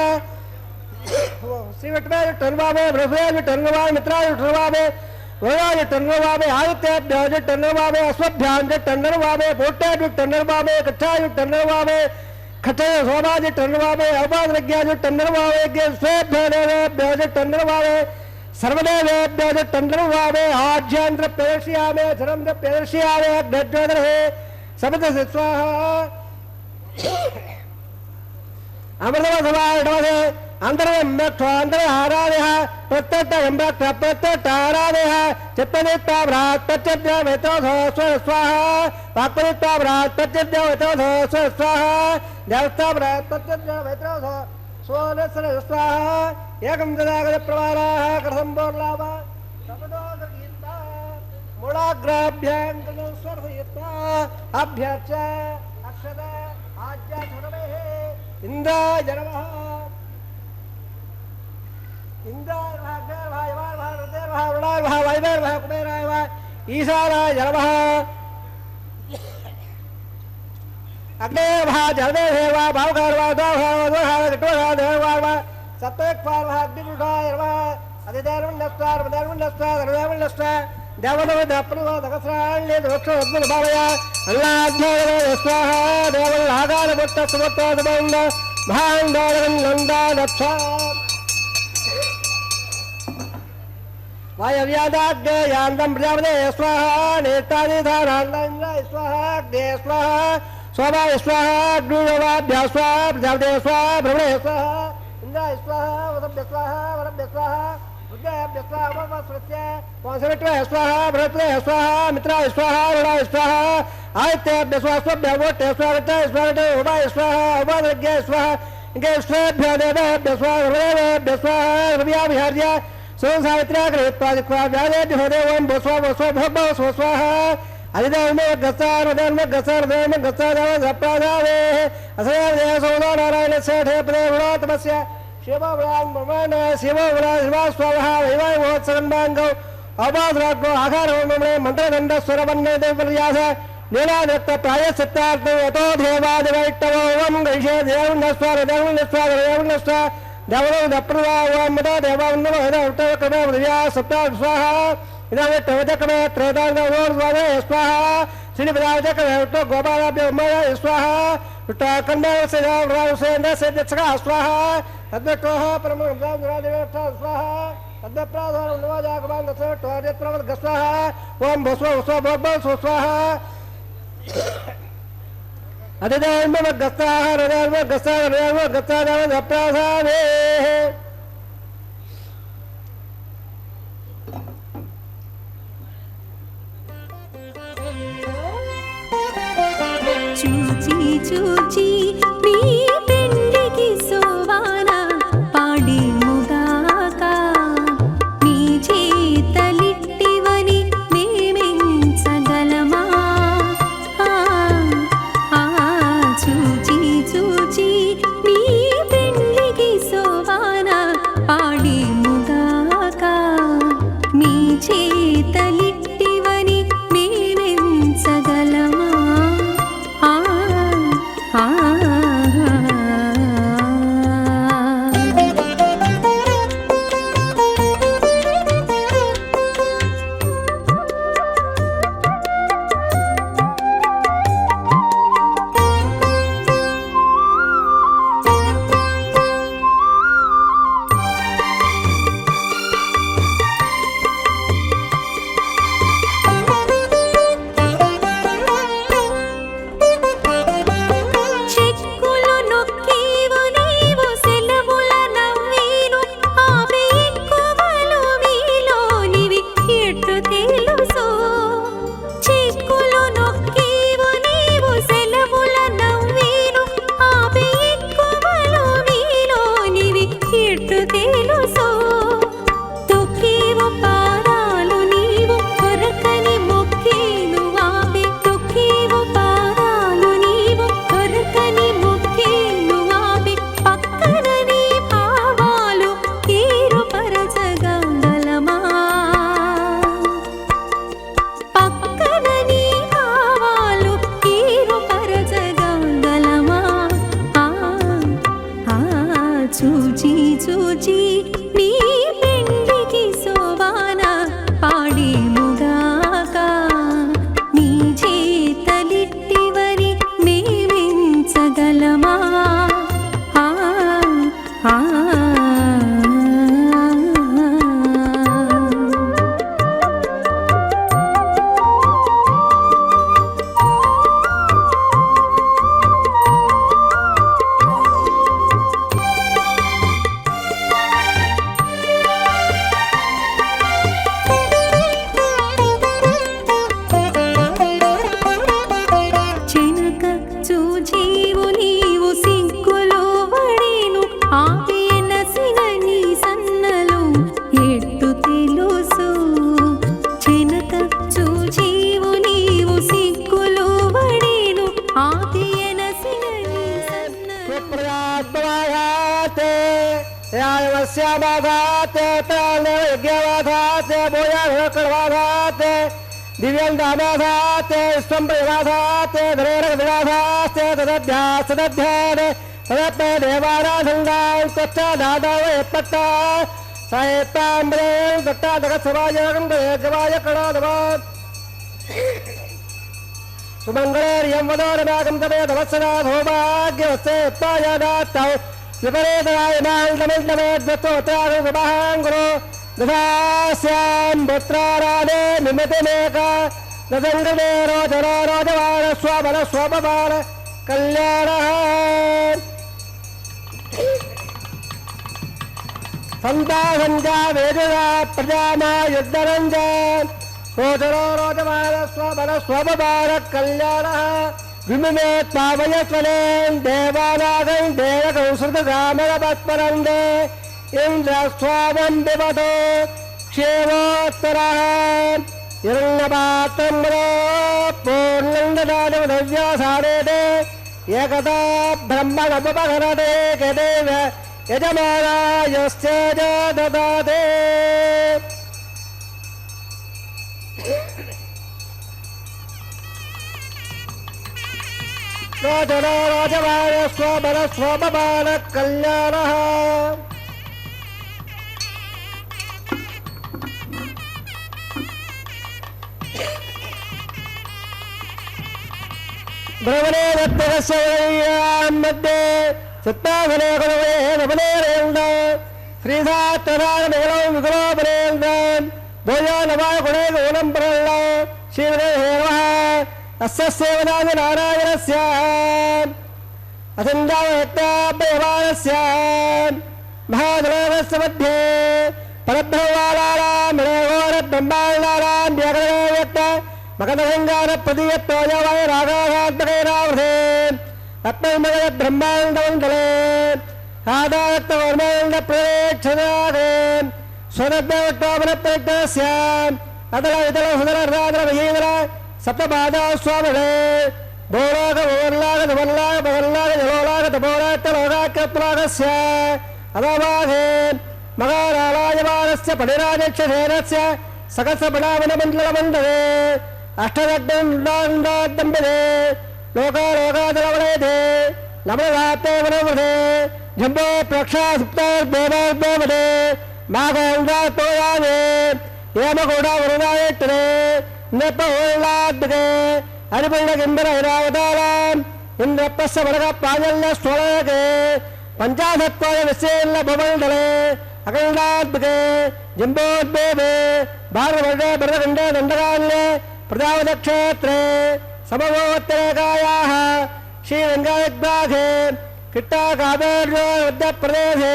श्रीविट्टराज टन्नवावे बृहस्पतिराज टन्नवावे मित्राज टन्नवावे वराज टन्नवावे आदित्याभ्याज टन्नवावे अश्वभ्याज टन्नवावे पोट्याज टन्नवावे कच्छाज टन्नवावे खच्चय सोमाज टन्नवावे अवपादज्ञाज टन्नवावे गेस्वेभ्याज टन्नवावे सर्वदेवेभ्याज टन्नवावे आज्यान्द्र प्रदर्शयामे धर्मन्द्र प्रदर्शयामे अग्निज्योतिर्हे समितस्य स्वाहा अमृतमसवाय नमः अंतरे प्रत्यक्ष आराधय चित्तनित्ता भ्रात प्रत्यज्ञ वेतोधो स्वाहा पाकनित्ता भ्रात प्रत्यज्ञ वेतोधो स्वाहा देवस्ता भ्रात प्रत्यज्ञ वेतोधो सोनस्र स्वाहा एकं ददागज प्रवाराः कृतं बोर्लावा सपदोदगीता मूलाग्राभ्यां स्वर्धयित्वा अभ्यर्च अक्षत आज्या धर्मेः इंद्राय नमः ईशानाय नमः अग्नेर्भा जलदेवा भावकारवा दोहादेवा सत्वेक्पार्वा अग्निपुरुषाय नमः अधिदेवन्नस्तार पदेवन्नस्तार धर्मेवन्नस्ता देवनवदप्रवादकस्राण्ये दोक्षोद्भवभावया अल्लाध्याय स्वाहा देवल्लागारपुट्टसमुत्तोदबन्द भाण्डारन्नन्दानक्षा वायव्यादाग्नेयान्दं प्रजापते स्वाहा नेतादिधारान्नाय स्वाहा अग्ने स्वाहा स्वाभाय स्वाहा अग्नियोगाभ्या स्वाहा प्रजापते स्वाहा ब्रह्मणे स्वाहा इंद्राय स्वाहा वदभ्य स्वाहा वरभ्य स्वाहा रुद्राभ्य स्वाहा ववस्वस्य वासविट्वाय स्वाहा बृहस्पतये स्वाहा मित्राय स्वाहा रुणाय स्वाहा आदित्याभ्य स्वाहा स्वभ्य वोट्य स्वाहा वित्ताय स्वाहा उमाय स्वाहा उपादज्ञाय स्वाहा गेष्ठेभ्यो देवेभ्य स्वाहा हृदयेभ्य स्वाहा रव्याभिहार्य सोमसावित्र्या कृत्वा व्यादेभ्यो देवं भस्व भस्व भस्व स्वाहा अधिदेवमे गस्तार देवमे गस्तार देवमे गस्तार देव सप्ताधावे असदेव सोदा नारायण सेठे पदे गुणात्मस्य शिवव्रां ब्रह्मण शिवव्रां शिवा स्वाहा वैवाय महोत्सवन्माङ्गौ अपाद्राग्नो आहारो नमने मन्त्रदण्ड स्वरवन्ने देवपर्यास नीलादत्त प्रायश्चित्तार्थे यतो देवादिवैष्णवो ओं गैषे देवन्नस्वार देवन्नस्वार देवन्नस्वार देवनो दप्रवा ओं मदा देवान्नमो हृदय उत्तरक्रमे पृथिव्या सप्ता स्वाहा इदानीं टवचक्रमे त्रयोदशे स्वाहा श्रीपदावचक्रमे गोपालाभ्य उम्मया स्वाहा कन्यासेन्द्रस्य स्वाहा तद्वटोः परमदेवता स्वाहा तद्वप्राधान स्वाहा ओम भस्व स्वाहा अधिदेवगस्ताः చూచి చూచి మీ పెండికి సోవాన పాడి ముగాక మీ చేతలిట్టివని మేమెంచగలమా చూచి చూచి మీ పెండికి సోవాన పాడి ముగాక మీ చేతలిట్టివని మేమెంచగలమా చూచి చూచి మీ పెండికి సోవాన పాడి ముగాక మీ చేతలిట్టివని మేమెంచగలమా दिव्यंगानाथे स्वंप्रनाथे धरेरविनाथे तदध्यासदध्याने तदप्पे देवाराधंगां तच्चादादावे पट्टा सायताम्रे दत्ता जगत्सभायं गवाय कणादवा सुमंगलेर्यं वदोरनागं तवे तवत्सदा भोभाग्यवस्ते उत्पायदात्तौ विपरीतरायमां तमिल्तमेद्वत्तोत्रागं गुरु ददास्यां पुत्राराणे निमितिमेका ददङ्गने रोदनो रोदवान स्वबल स्वपबाल कल्याणः सन्ता सञ्जा वेदना प्रजामा युद्धरञ्जन रोदनो रोदवान स्वबल स्वपबाल कल्याणः विमिमे तावयस्वनेन् देवानागं देवकं श्रुतगामरपत्परन्दे इंद्रस्वामं विवदो क्षेमोत्तरः हिरण्यपात्रम्रो पूर्णन्ददानवदव्यासारेते एकदा ब्रह्मणमुपहरते कदेव यजमानायस्य ददाते रोचनो रोचमान स्वबल स्वपबाल कल्याणः ब्रह्मणे दत्तस्य मध्ये चित्ताधने गुणवे नवनेरेन्द्र श्रीधात्तरागणगलो विगलो बरेन्द्र भोजो नवा गुणे गुणं प्रल्ल शिवने नमः अस्य सेवनाय नारायणस्य असंजावयत्ताभ्यवानस्य महादेवस्य मध्ये परब्रह्मवालारां ब्रह्माण्डारां व्याकरणव्यक्त मकरसंगार प्रदीयत्वयवाय रागात्मकेनावृते रत्नमय ब्रह्माण्डमण्डले आदारत्तवर्माण्डप्रवेक्षणागे स्वरत्नवट्टापनप्रयत्नस्य अतल इतल सुदरराद्र महीन्द्र सप्तपादा स्वामिने भोलाग भोर्लाग धवल्लाग भगल्लाग जलोलाग तपोलाग तलोगाक्रत्लागस्य अधवागे मगारालायमानस्य पडिराजक्षसेनस्य सकसपडावनमण्डलमण्डले अष्टदग्धम्बिदे लोकालोकादलवलेदे नमदाते वनवदे जम्बो प्रक्षा सुप्तार्देवार्देवदे मागोण्डातोयादे हेमगौडा वरुणायट्टरे नेपहोल्लाद्दे अरिपुण्डगिम्बर हिरावताराम् इन्द्रप्पस्य वरगप्पाजल्य स्वरगे पंचाशत्वाय विशेल्ल भवमण्डले अखण्डाद्भुते जम्बोद्भवे भारवर्णे भरतखण्डे दण्डकान्ये प्रजापतिक्षेत्रे समभूवत्तरेकायाः श्रीरङ्गायग्राघे किट्टाकावेर्योमध्यप्रदेशे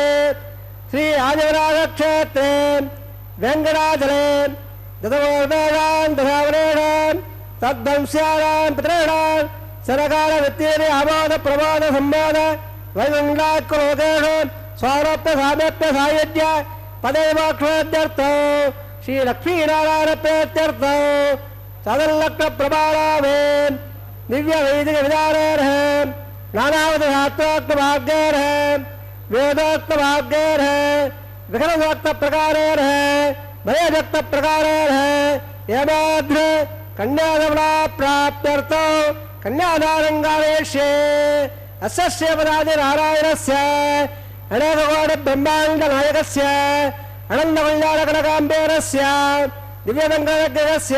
श्री आदिवराजक्षेत्रे वेङ्कटाचले दशवर्षाणां दशावरेणां तद्वंस्याणां पितॄणां सरकारवित्तीय आमोद प्रमोद संवाद वैकुण्ठाकुलोकेषु स्वारोप्य साम्यप्य सायुज्य पदैवाक्षोद्यर्थो श्रीलक्ष्मीनारायणप्रेत्यर्थो चतुर्लक्षप्रमाणावे दिव्यवैदिकविधानेर्ह नानाविधशास्त्रोक्तभाग्यैर्ह वेदोक्तभाग्यैर्ह विघ्नोक्तप्रकारेर्ह भयजक्तप्रकारेर्ह यमाध्र कन्यादमनाप्राप्त्यर्थो कन्यादानङ्गावेश्ये अस्य श्रीमदादिनारायणस्य अनेककोटिब्रह्माण्डनायकस्य अनन्तकल्याणकनकाम्बेरस्य दिव्यमङ्गलज्ञस्य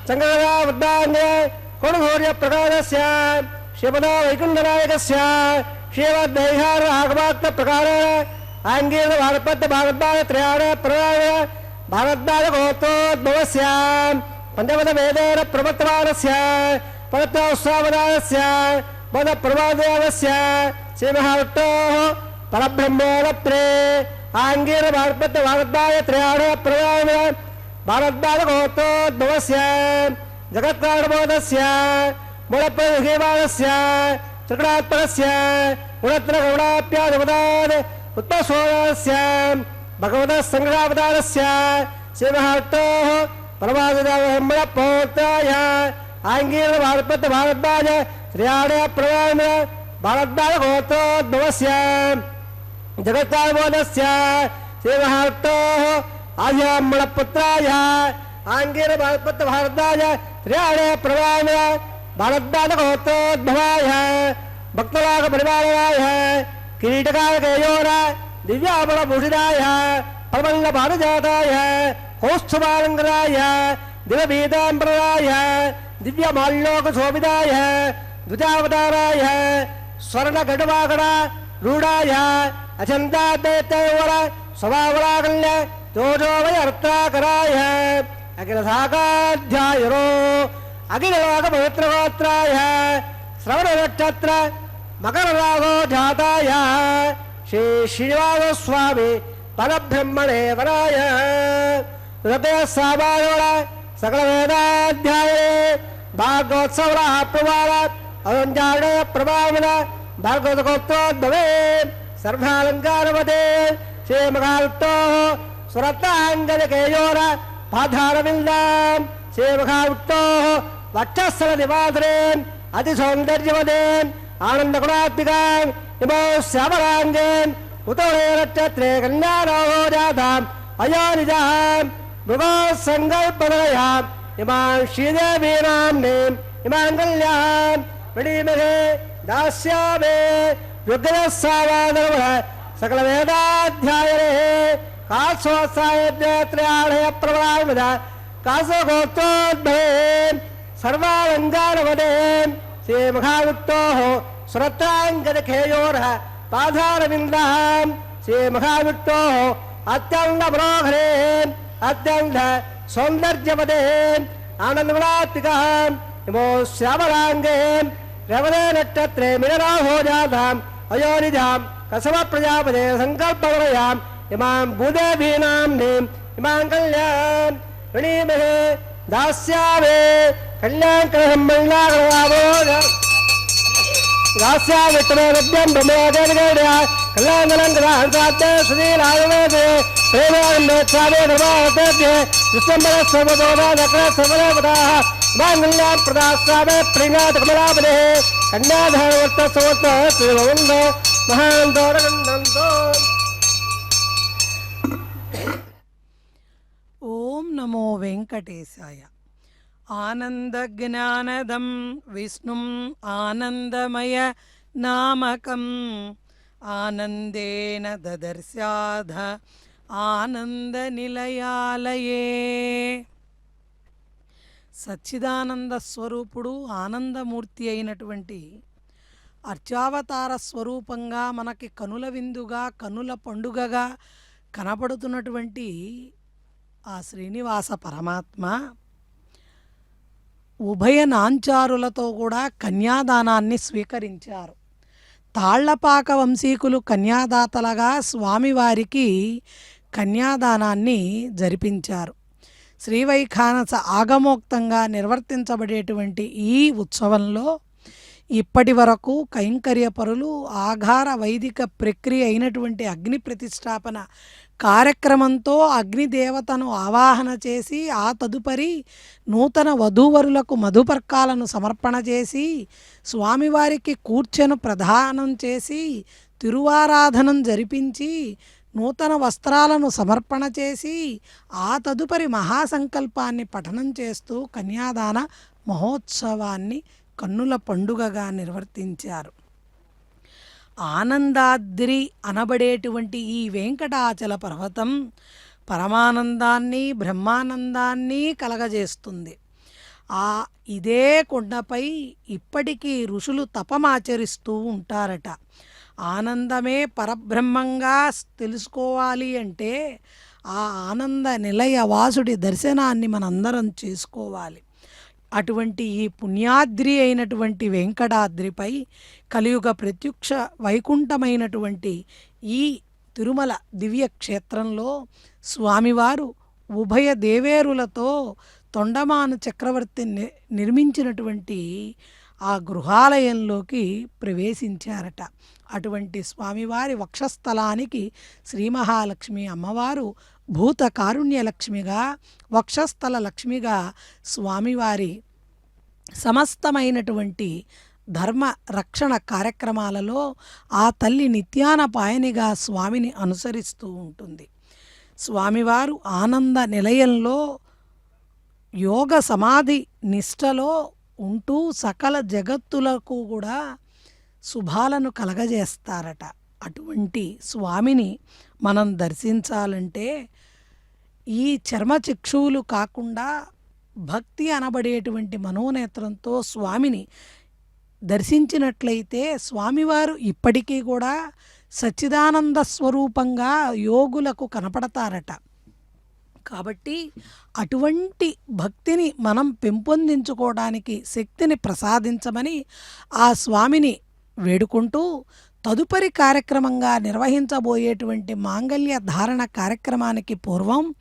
चङ्गगदावृद्धान्य कोणसूर्यप्रकाशस्य श्रीमदा वैकुण्ठनायकस्य श्रीमद्दैहारभागवतप्रकारेण आङ्गीरभागवतभागवतात्रयाण प्रदाय भारद्वाजगोत्रोद्भवस्य पञ्चपदवेदेन प्रवर्तमानस्य पवित्रोत्सवदानस्य पदप्रभादेवस्य श्रीमहाविष्णोः परब्रह्मोत्रे आङ्गीरभागवतभागवतात्रयाण प्रदाय भारद्वाजगोत्रोद्भवस्य जगत्कारणबोधस्य मूलप्रदेशस्य त्रिगुणात्मकस्य गुणत्रगुणाप्यादिपदान् उत्तरसोदस्य भगवतः सङ्ग्रहावतारस्य श्रीमहाविष्णोः परमादिदाय आङ्गीरभागवतभागवताय श्रीयाणे प्रदान भारद्वाजगोत्रोद्भवस्य जगत्कारणबोधस्य श्रीमहाविष्णोः आर्याम्बरपुत्राय आङ्गीरभागवतभागवताय श्रीयाणे प्रदान भारद्वाजगोत्रोद्भवाय भक्तरागपरिवाराय किरीटकालकेयोर दिव्याबलभूषिताय प्रबलपारिजाताय कौस्तुभालङ्कृताय दिव्यपीताम्बराय दिव्यमाल्योकशोभिताय द्विजावताराय स्वर्णगडवागणारूढाय अचन्ताद्वैतयोर स्वभावराकल्य जोजोवयर्त्राकराय अखिलशाखाध्यायरो अखिललोकपवित्रगोत्राय श्रवणनक्षत्र मकररागो जाताय श्री श्रीनिवासस्वामी परब्रह्मणे वराय हृदयसामान्योळ सकलवेदाध्याये भागवत्सवः प्रवाद अरुञ्जाणे प्रभावना भागवतगोत्रोद्भवे सर्वालङ्कारवदे श्रीमहाविष्णोः सुरत्नाङ्गजकेयोर पाधारविन्दां श्रीमहाविष्णोः वक्षस्थलनिवासरेन् अतिसौन्दर्यवदेन् आनन्दगुणात्मिकाम् इमौ श्यामलाङ्गेन् उतोरेरक्षत्रे कन्यारोहो जाताम् अयोनिजाम् मृगोत्सङ्कल्पदयाम् इमां श्रीदेवीनाम्नीम् इमाङ्गल्याम् वृणीमहे दास्यामे युगसावादर्वः सकलवेदाध्यायने कासोत्सायत्रयाणय प्रवराविद कासगोत्रोद्भवे सर्वालङ्कारवदे श्रीमहाविष्णोः सुरत्राङ्गदखेयोरः पादारविन्दः श्रीमहाविष्णोः अत्यन्तमनोहरे अत्यन्त सौन्दर्यवदे आनन्दवनात्मिकः नमो श्यामलाङ्गे रवणे नक्षत्रे मिलनाहो जाताम् अयोनिजां कसमप्रजापदे सङ्कल्पवरयाम् इमां भूदेवीनाम्नीम् इमां कल्याण ऋणीमहे दास्यामे कल्याणकरसम्मन्नागरवावो दास्यामित्रमेद्यं ब्रह्मेदेवगेड्या कल्याणगलङ्गदाहंसाद्य सुधीरायुर्वेदे प्रेमान्मेच्छामे धर्मावतेभ्ये विश्वम्बरस्वभदोदादकरसर्वदेवताः माङ्गल्यां प्रदास्यामे प्रीणातकमलापदे कन्याधारवर्तसमर्थः श्रीभवन्दो महान्तोरगन्धन्तो। ఓం నమో వెంకటేశాయ. ఆనందజ్ఞానదం విష్ణుం ఆనందమయ నామకం ఆనందేన దదర్శాధ ఆనందనిలయాలయే. సచ్చిదానంద స్వరూపుడు ఆనందమూర్తి అయినటువంటి అర్చావతార స్వరూపంగా మనకి కనుల విందుగా కనుల పండుగగా కనపడుతున్నటువంటి ఆ శ్రీనివాస పరమాత్మ ఉభయ నాంచారులతో కూడా కన్యాదానాన్ని స్వీకరించారు. తాళ్లపాక వంశీకులు కన్యాదాతలుగా స్వామివారికి కన్యాదానాన్ని జరిపించారు. శ్రీవైఖానస ఆగమోక్తంగా నిర్వర్తించబడేటువంటి ఈ ఉత్సవంలో ఇప్పటి వరకు కైంకర్యపరులు ఆఘార వైదిక ప్రక్రియ అయినటువంటి అగ్ని ప్రతిష్టాపన కార్యక్రమంతో అగ్నిదేవతను ఆవాహన చేసి ఆ తదుపరి నూతన వధూవరులకు మధుపర్కాలను సమర్పణ చేసి స్వామివారికి కూర్చెను ప్రదానం చేసి తిరువారాధనం జరిపించి నూతన వస్త్రాలను సమర్పణ చేసి ఆ తదుపరి మహాసంకల్పాన్ని పఠనం చేస్తూ కన్యాదాన మహోత్సవాన్ని కన్నుల పండుగగా నిర్వర్తించారు. ఆనందాద్రి అనబడేటువంటి ఈ వెంకటాచల పర్వతం పరమానందాన్ని బ్రహ్మానందాన్ని కలగజేస్తుంది. ఇదే కొండపై ఇప్పటికీ ఋషులు తపమాచరిస్తూ ఉంటారట. ఆనందమే పరబ్రహ్మంగా తెలుసుకోవాలి అంటే ఆ ఆనంద నిలయ వాసుడి దర్శనాన్ని మనందరం చేసుకోవాలి. అటువంటి ఈ పుణ్యాద్రి అయినటువంటి వెంకటాద్రిపై కలియుగ ప్రత్యక్ష వైకుంఠమైనటువంటి ఈ తిరుమల దివ్యక్షేత్రంలో స్వామివారు ఉభయ దేవేరులతో తొండమాను చక్రవర్తి నిర్మించినటువంటి ఆ గృహాలయంలోకి ప్రవేశించారట. అటువంటి స్వామివారి వక్షస్థలానికి శ్రీ మహాలక్ష్మి అమ్మవారు భూత కారుణ్యలక్ష్మిగా వక్షస్థల లక్ష్మిగా స్వామివారి సమస్తమైనటువంటి ధర్మ రక్షణ కార్యక్రమాలలో ఆ తల్లి నిత్యాన పాయనిగా స్వామిని అనుసరిస్తూ ఉంటుంది. స్వామివారు ఆనంద నిలయంలో యోగ సమాధి నిష్టలో ఉంటూ సకల జగత్తులకు కూడా శుభాలను కలగజేస్తారట. అటువంటి స్వామిని మనం దర్శించాలంటే ఈ చర్మచక్షువులు కాకుండా భక్తి అనబడేటువంటి మనోనేత్రంతో స్వామిని దర్శించినట్లయితే స్వామివారు ఇప్పటికీ కూడా సచ్చిదానంద స్వరూపంగా యోగులకు కనపడతారట. కాబట్టి అటువంటి భక్తిని మనం పెంపొందించుకోవడానికి శక్తిని ప్రసాదించమని ఆ స్వామిని వేడుకుంటూ తదుపరి కార్యక్రమంగా నిర్వహించబోయేటువంటి మాంగళ్య ధారణ కార్యక్రమానికి పూర్వం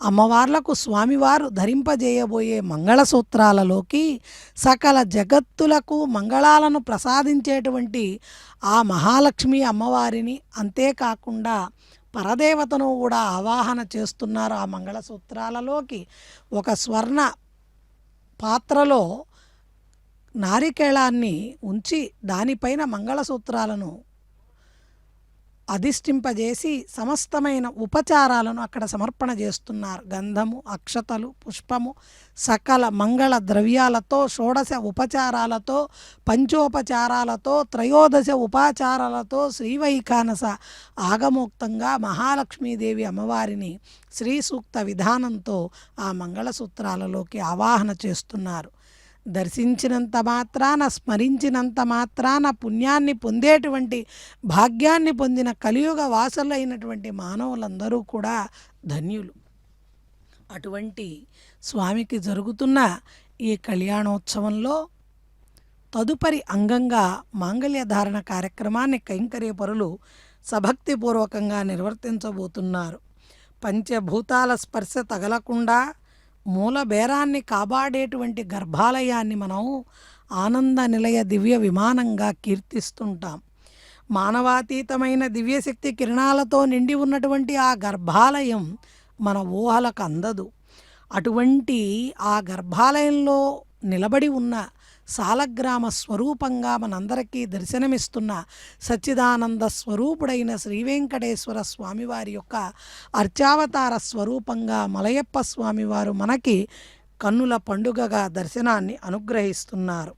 అమ్మవార్లకు స్వామివారు ధరింపజేయబోయే మంగళసూత్రాలలోకి సకల జగత్తులకు మంగళాలను ప్రసాదించేటువంటి ఆ మహాలక్ష్మి అమ్మవారిని అంతేకాకుండా పరదేవతను కూడా ఆవాహన చేస్తున్నారు. ఆ మంగళసూత్రాలలోకి ఒక స్వర్ణ పాత్రలో నారికేళాన్ని ఉంచి దానిపైన మంగళసూత్రాలను అధిష్ఠింపజేసి సమస్తమైన ఉపచారాలను అక్కడ సమర్పణ చేస్తున్నారు. గంధము, అక్షతలు, పుష్పము, సకల మంగళ ద్రవ్యాలతో, షోడశ ఉపచారాలతో, పంచోపచారాలతో, త్రయోదశ ఉపాచారాలతో శ్రీవైఖానస ఆగమోక్తంగా మహాలక్ష్మీదేవి అమ్మవారిని శ్రీ సూక్త విధానంతో ఆ మంగళసూత్రాలలోకి ఆవాహన చేస్తున్నారు. దర్శించినంత మాత్రాన, స్మరించినంత మాత్రాన పుణ్యాన్ని పొందేటువంటి భాగ్యాన్ని పొందిన కలియుగ వాసులైనటువంటి మానవులందరూ కూడా ధన్యులు. అటువంటి స్వామికి జరుగుతున్న ఈ కళ్యాణోత్సవంలో తదుపరి అంగంగా మాంగళ్యధారణ కార్యక్రమాన్ని కైంకర్యపరులు సభక్తిపూర్వకంగా నిర్వర్తించబోతున్నారు. పంచభూతాల స్పర్శ తగలకుండా మూల బేరాన్ని కాపాడేటువంటి గర్భాలయాన్ని మనం ఆనంద నిలయ దివ్య విమానంగా కీర్తిస్తుంటాం. మానవాతీతమైన దివ్యశక్తి కిరణాలతో నిండి ఉన్నటువంటి ఆ గర్భాలయం మన ఊహలకు అందదు. అటువంటి ఆ గర్భాలయంలో నిలబడి ఉన్న సాలగ్రామ స్వరూపంగా మనందరికీ దర్శనమిస్తున్న సచ్చిదానంద స్వరూపుడైన శ్రీవేంకటేశ్వర స్వామివారి యొక్క అర్చావతార స్వరూపంగా మలయప్ప స్వామివారు మనకి కన్నుల పండుగగా దర్శనాన్ని అనుగ్రహిస్తున్నారు.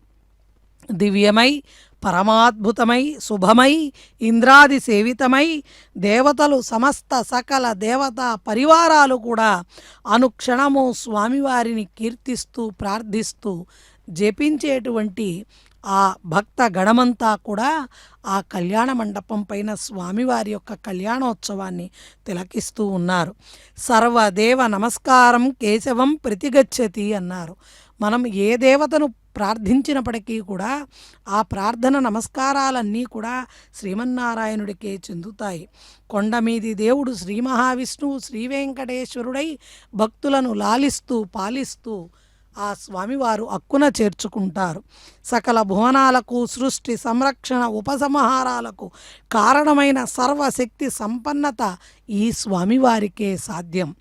దివ్యమై, పరమాద్భుతమై, శుభమై, ఇంద్రాది సేవితమై, దేవతలు సమస్త సకల దేవతా పరివారాలు కూడా అనుక్షణము స్వామివారిని కీర్తిస్తూ ప్రార్థిస్తూ జపించేటువంటి ఆ భక్త గణమంతా కూడా ఆ కళ్యాణ మండపం పైన స్వామివారి యొక్క కళ్యాణోత్సవాన్ని తిలకిస్తూ ఉన్నారు. సర్వదేవ నమస్కారం కేశవం ప్రతిగచ్చతి అన్నారు. మనం ఏ దేవతను ప్రార్థించినప్పటికీ కూడా ఆ ప్రార్థన నమస్కారాలన్నీ కూడా శ్రీమన్నారాయణుడికే చెందుతాయి. కొండమీది దేవుడు శ్రీ మహావిష్ణువు శ్రీ వెంకటేశ్వరుడై భక్తులను లాలిస్తూ పాలిస్తూ ఆ స్వామివారు అక్కున చేర్చుకుంటారు. సకల భువనాలకు, సృష్టి సంరక్షణ ఉపసంహారాలకు కారణమైన సర్వశక్తి సంపన్నత ఈ స్వామివారికే సాధ్యం.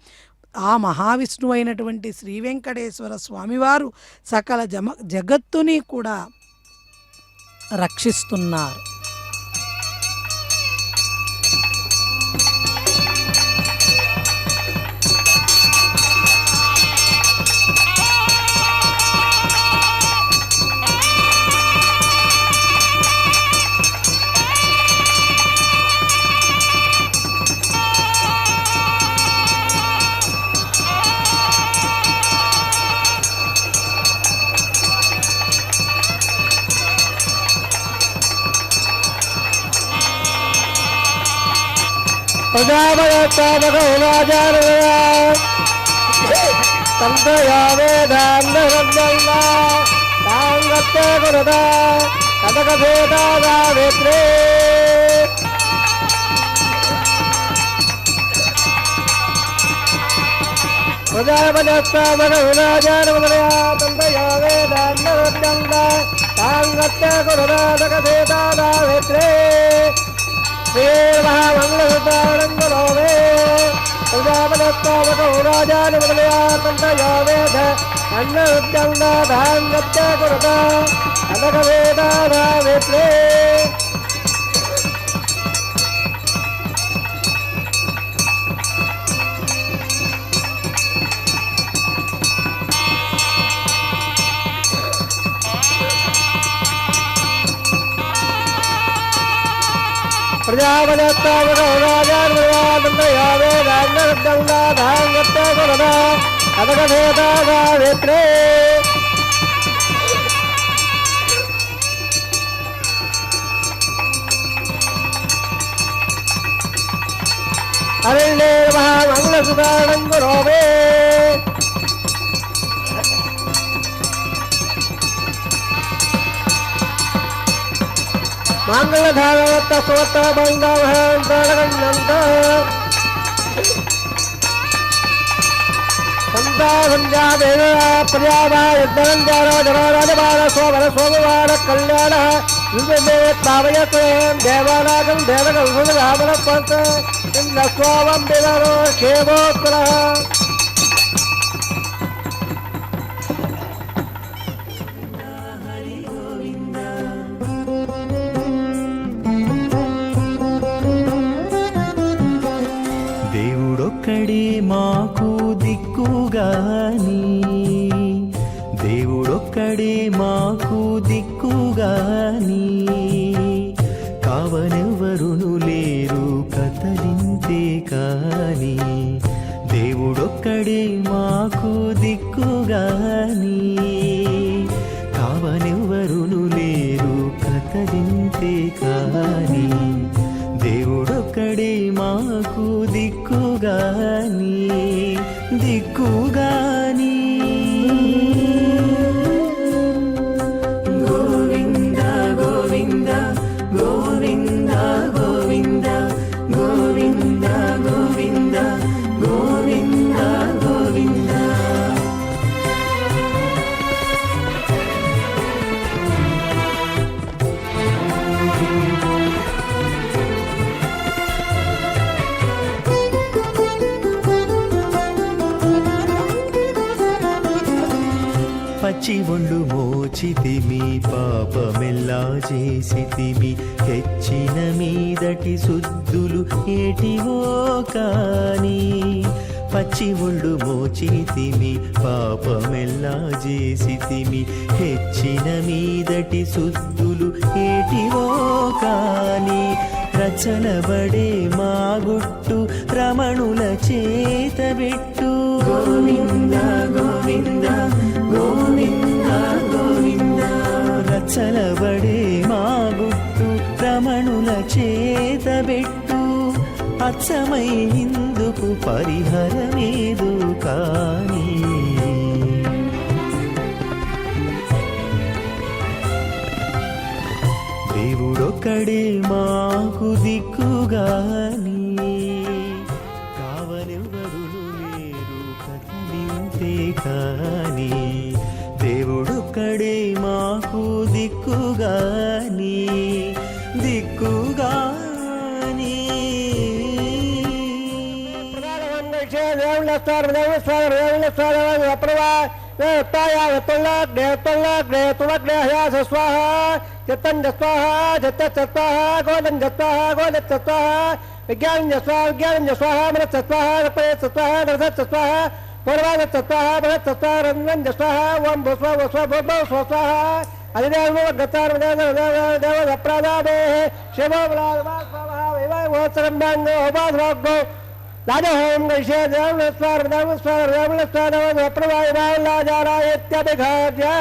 ఆ మహావిష్ణువు అయినటువంటి శ్రీ వెంకటేశ్వర స్వామివారు సకల జగత్తుని కూడా రక్షిస్తున్నారు. మంగళధారవత్త సోత్త బంధవహంత సంధ్యాదేవ ప్రియాయుద్ధరాజబాల శోభన సోమవార కళ్యాణ దేవానాగం దేవగణ పంత స్వామం వివరో క్షేమోత్తర దేవుడొక్కడే మాకు దిక్కుగాని, దేవుడొక్కడే మాకు దిక్కుగాని, కావనెవరును లేరు కతలింతే కాని, దేవుడొక్కడే మాకు దిక్కుగాని, కాని దేవుడొక్కడే మాకు దిక్కుగాని దిక్కుగాని గోవింద గోవింద గోవింద గోవింద గోవింద గోవింద గోవింద గోవింద పచ్చి ఒళ్ళు మోచితిమి పాపమెల్లా చేసితిమి హెచ్చిన మీదటి శుద్ధులు ఏటివో కాని పచ్చి ఒళ్ళు మోచితిమి పాపమెల్లా చేసితిమి హెచ్చిన మీదటి శుద్ధులు ఏటివో కాని రచనబడే మా గుట్టు రమణుల చేతబెట్టు గోవింద గోవింద గోవింద గోవింద రచనబడే మా గుట్టు రమణుల చేతబెట్టు అచ్చమై ఇందుకు పరిహరమేదు కాని దేవుడొక్కడే మాకు దిక్కుగాని కావనెవ్వరును లేరు కదిలింతే కాని దేవుడొక్కడే మాకు దిక్కుగాని దిక్కుగాని चित्तं स्वाहा चित्त स्वाहा गोलं स्वाहा गोल स्वाहा विज्ञान स्वाहा मनस स्वाहा स्वाहा रस स्वाहा पूर्वाद स्वाहा भरत स्वाहा रंजन स्वाहा ओम भस्व स्वाहा अधिदेव गतार देव अप्रादादे शिव स्वाहा वैवाहोत्सरंबांगो होबाधो राजा होम गणेश देव स्वाहा अप्रवाय लाजारा इत्यादिघाज्य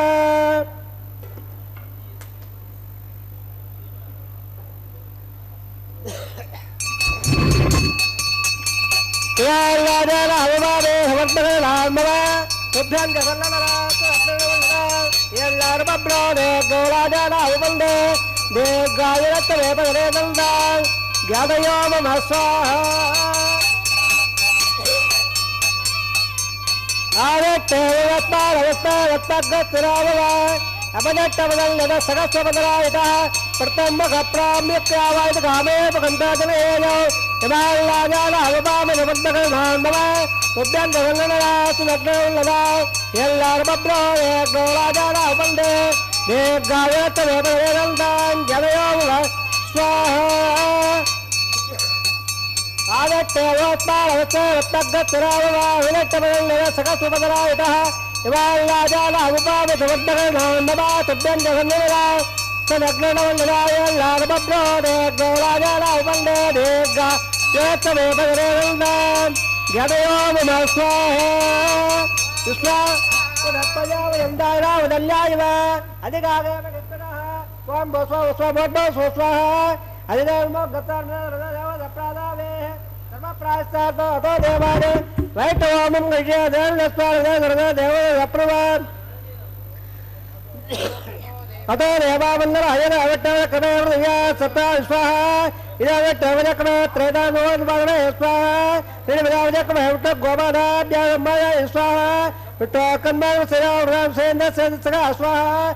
अतो देवावंदन अयन अवट्टव कमया सत्ता स्वाहा इदवट्टव कम त्रेदा मोहन बागणे स्वाहा निर्विदावज कम हवट गोमादा ब्यामया स्वाहा विट्ट कन्माव सेना राम सेन सगा स्वाहा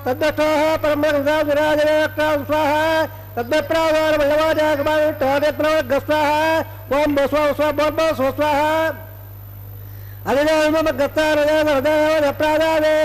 तद्दठो परमगंगा विराजने स्वाहा तद्दप्रावर बल्लवाज कमाव टोदे प्रवग स्वाहा ओम बसव स्वबब स्वाहा अधिदेव गत्तार देव अप्रादादे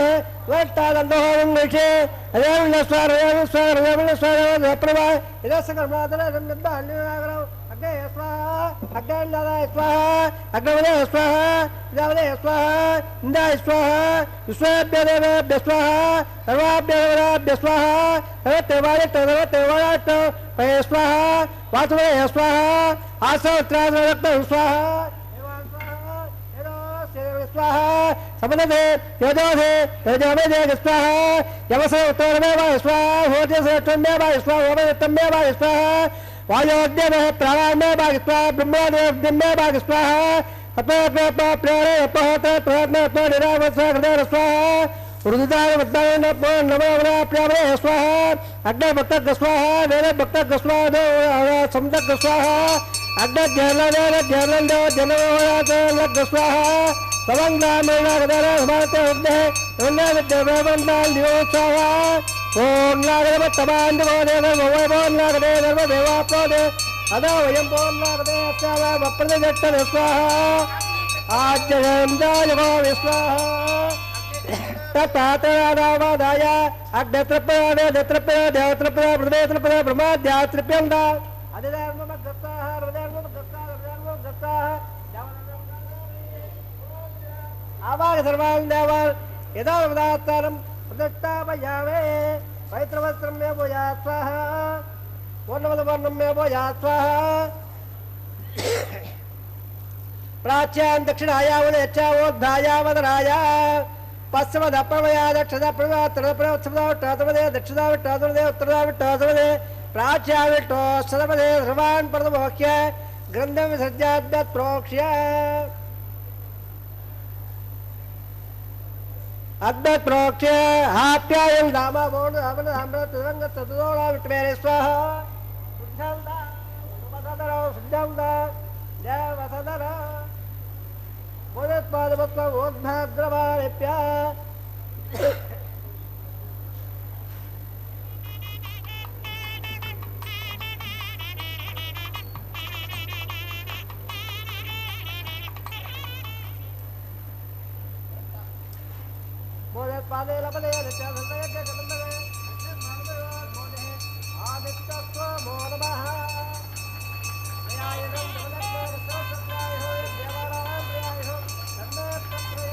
समदे योजोधे योजोमेदे स्वाहा यमसे उत्तरमे वा स्वाहा होते से उत्तरमे वा स्वाहा होते उत्तरमे वा स्वाहा वायोद्य में प्राणायाम वा स्वाहा ब्रह्मदेव दिम्मे वा स्वाहा अपने प्रेरे अपहते प्रयत्न अपने निरावसा हृदय स्वाहा रुद्राय वद्दाय नमो नमः प्रेमे स्वाहा अग्नि भक्त स्वाहा वेद भक्त स्वाहा समदक स्वाहा अग्नि जलन जलन जनोयात लग स्वाहा सवंगामेना गदर समाते उद्दे उन्ना विद्यवंदा लियोत्सवा ओम नागदेव तबांद बोदेव भवोम नागदेव देवा प्रोदे अदा वयं पोम नागदेव अस्यावा वप्रदेट्ट स्वाहा आज्यंदा जगो स्वाहा ततातरादावादाय अग्नत्रपदे दत्रपदे देवत्रपदे प्रदेत्रपदे ब्रह्माद्यात्रप्यंदा अधिदार्म गत्ताः हृदयर्म गत्ताः हृदयर्म गत्ताः आवाग सर्वान् देवान् यदा वदात्तारं प्रतिष्ठापयामे पवित्रवस्त्रं मे भूयात् स्वाहा पूर्णवदवर्णं मे भूयात् स्वाहा प्राच्यां दक्षिणायावदेच्छावोद्धायावदराय पश्चिमदप्रमया दक्षिणप्रमयात्तरप्रमोत्सवदे दक्षिणाविट्टासुरदे उत्तरदाविट्टासुरदे प्राच्याविट्टो सदपदे सर्वान् प्रथमोक्ष्य ग्रन्थं विसर्जाद्यत् प्रोक्ष्य अद्भुत प्रोक्ष्य आप्यायं दामा बोध अमन अमृत रंग तदोला विटमेरे स्वाहा शुद्धंदा सुमसदरो शुद्धंदा जय वसदर बोधत्पाद भक्त ओद्भाद्रवारेप्या पादे लपदे रचा संतय के कमंदे मोदे आदित्य मोनमः आयरं दवलक सत्याय हो देवाराम प्रियाय हो तन्नत्रय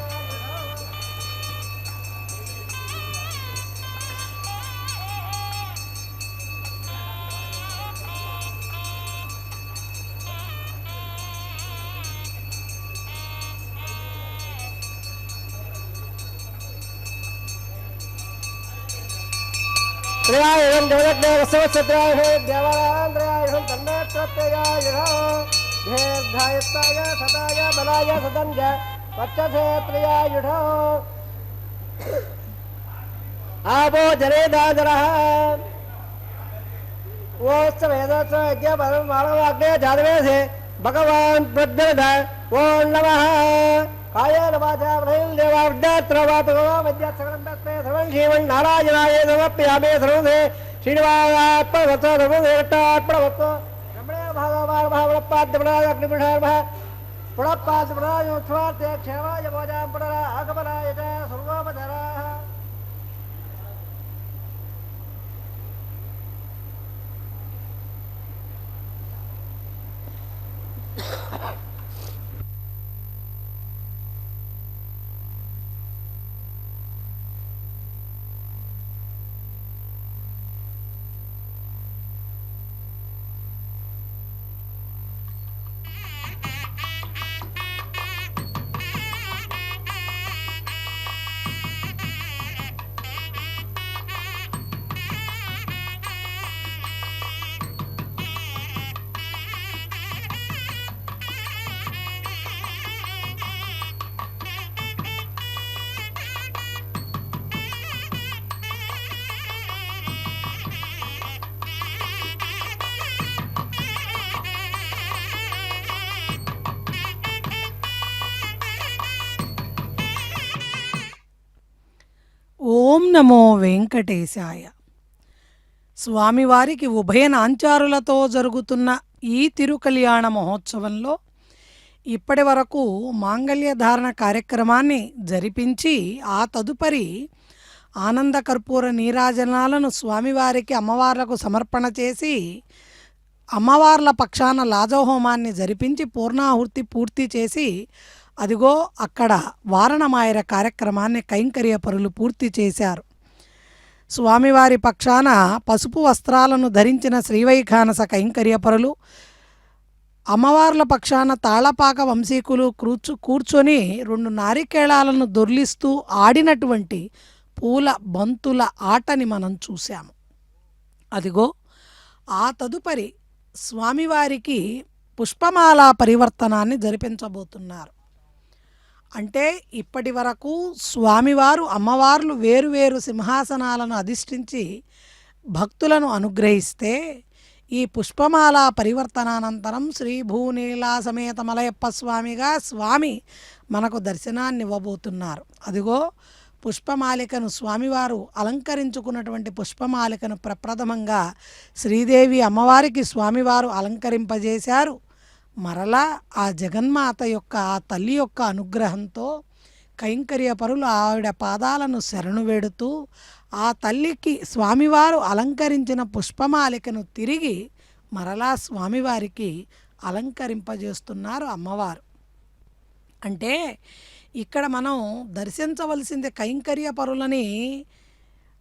त्रियायं देवदेव सवत्सत्राय देवारान्द्रयाय तन्नत्रत्याय दीर्घायुष्याय सताय बलाय सदंज पच्चसे त्रियाय आपो जले दादरः ओस्त वेदस्य यज्ञ परम मानवाग्ने जादवे से भगवान प्रद्यद ओम नमः कायेन वाचा प्रहिल देवावद्यात्रवातगो विद्यात्सकरन्दत्ते सर्वं जीवं नारायणाय समर्पयामि सर्वसे श्रीनिवासात्मवत्स सर्वदेवतात्मवत्स ब्रह्मणे भगवान् महावलपाद्यमनाय अग्निपुषार्मः पुणपाद्यमनाय उत्सवार्थे क्षेमाय भोजां पुनरा आगमनाय च सर्वोपचाराः ఓం నమో వెంకటేశాయ. స్వామివారికి ఉభయ నాంచారులతో జరుగుతున్న ఈ తిరుకల్యాణ మహోత్సవంలో ఇప్పటి వరకు మాంగళ్యధారణ కార్యక్రమాన్ని జరిపించి ఆ తదుపరి ఆనంద కర్పూర నీరాజనాలను స్వామివారికి అమ్మవార్లకు సమర్పణ చేసి అమ్మవార్ల పక్షాన లాజహోమాన్ని జరిపించి పూర్ణాహుతి పూర్తి చేసి అదిగో అక్కడ వారణమాయర కార్యక్రమాన్ని కైంకర్య పరులు పూర్తి చేశారు. స్వామివారి పక్షాన పసుపు వస్త్రాలను ధరించిన శ్రీవైఖానస కైంకర్య పరులు అమ్మవార్ల పక్షాన తాళపాక వంశీకులు కూర్చొని 2 నారికేళాలను దొర్లిస్తూ ఆడినటువంటి పూల బంతుల ఆటని మనం చూశాము. అదిగో ఆ తదుపరి స్వామివారికి పుష్పమాల పరివర్తనాన్ని జరిపించబోతున్నారు. అంటే ఇప్పటి వరకు స్వామివారు అమ్మవార్లు వేరువేరు సింహాసనాలను అధిష్ఠించి భక్తులను అనుగ్రహిస్తే ఈ పుష్పమాల పరివర్తనానంతరం శ్రీ భూనీలా సమేత మలయప్ప స్వామిగా స్వామి మనకు దర్శనాన్ని ఇవ్వబోతున్నారు. అదిగో పుష్పమాలికను స్వామివారు అలంకరించుకున్నటువంటి పుష్పమాలికను ప్రప్రథమంగా శ్రీదేవి అమ్మవారికి స్వామివారు అలంకరింపజేశారు. మరలా ఆ జగన్మాత యొక్క ఆ తల్లి యొక్క అనుగ్రహంతో కైంకర్య పరులు ఆవిడ పాదాలను శరణు వేడుతూ ఆ తల్లికి స్వామివారు అలంకరించిన పుష్పమాలికను తిరిగి మరలా స్వామివారికి అలంకరింపజేస్తున్నారు అమ్మవారు. అంటే ఇక్కడ మనం దర్శించవలసింది కైంకర్య పరులని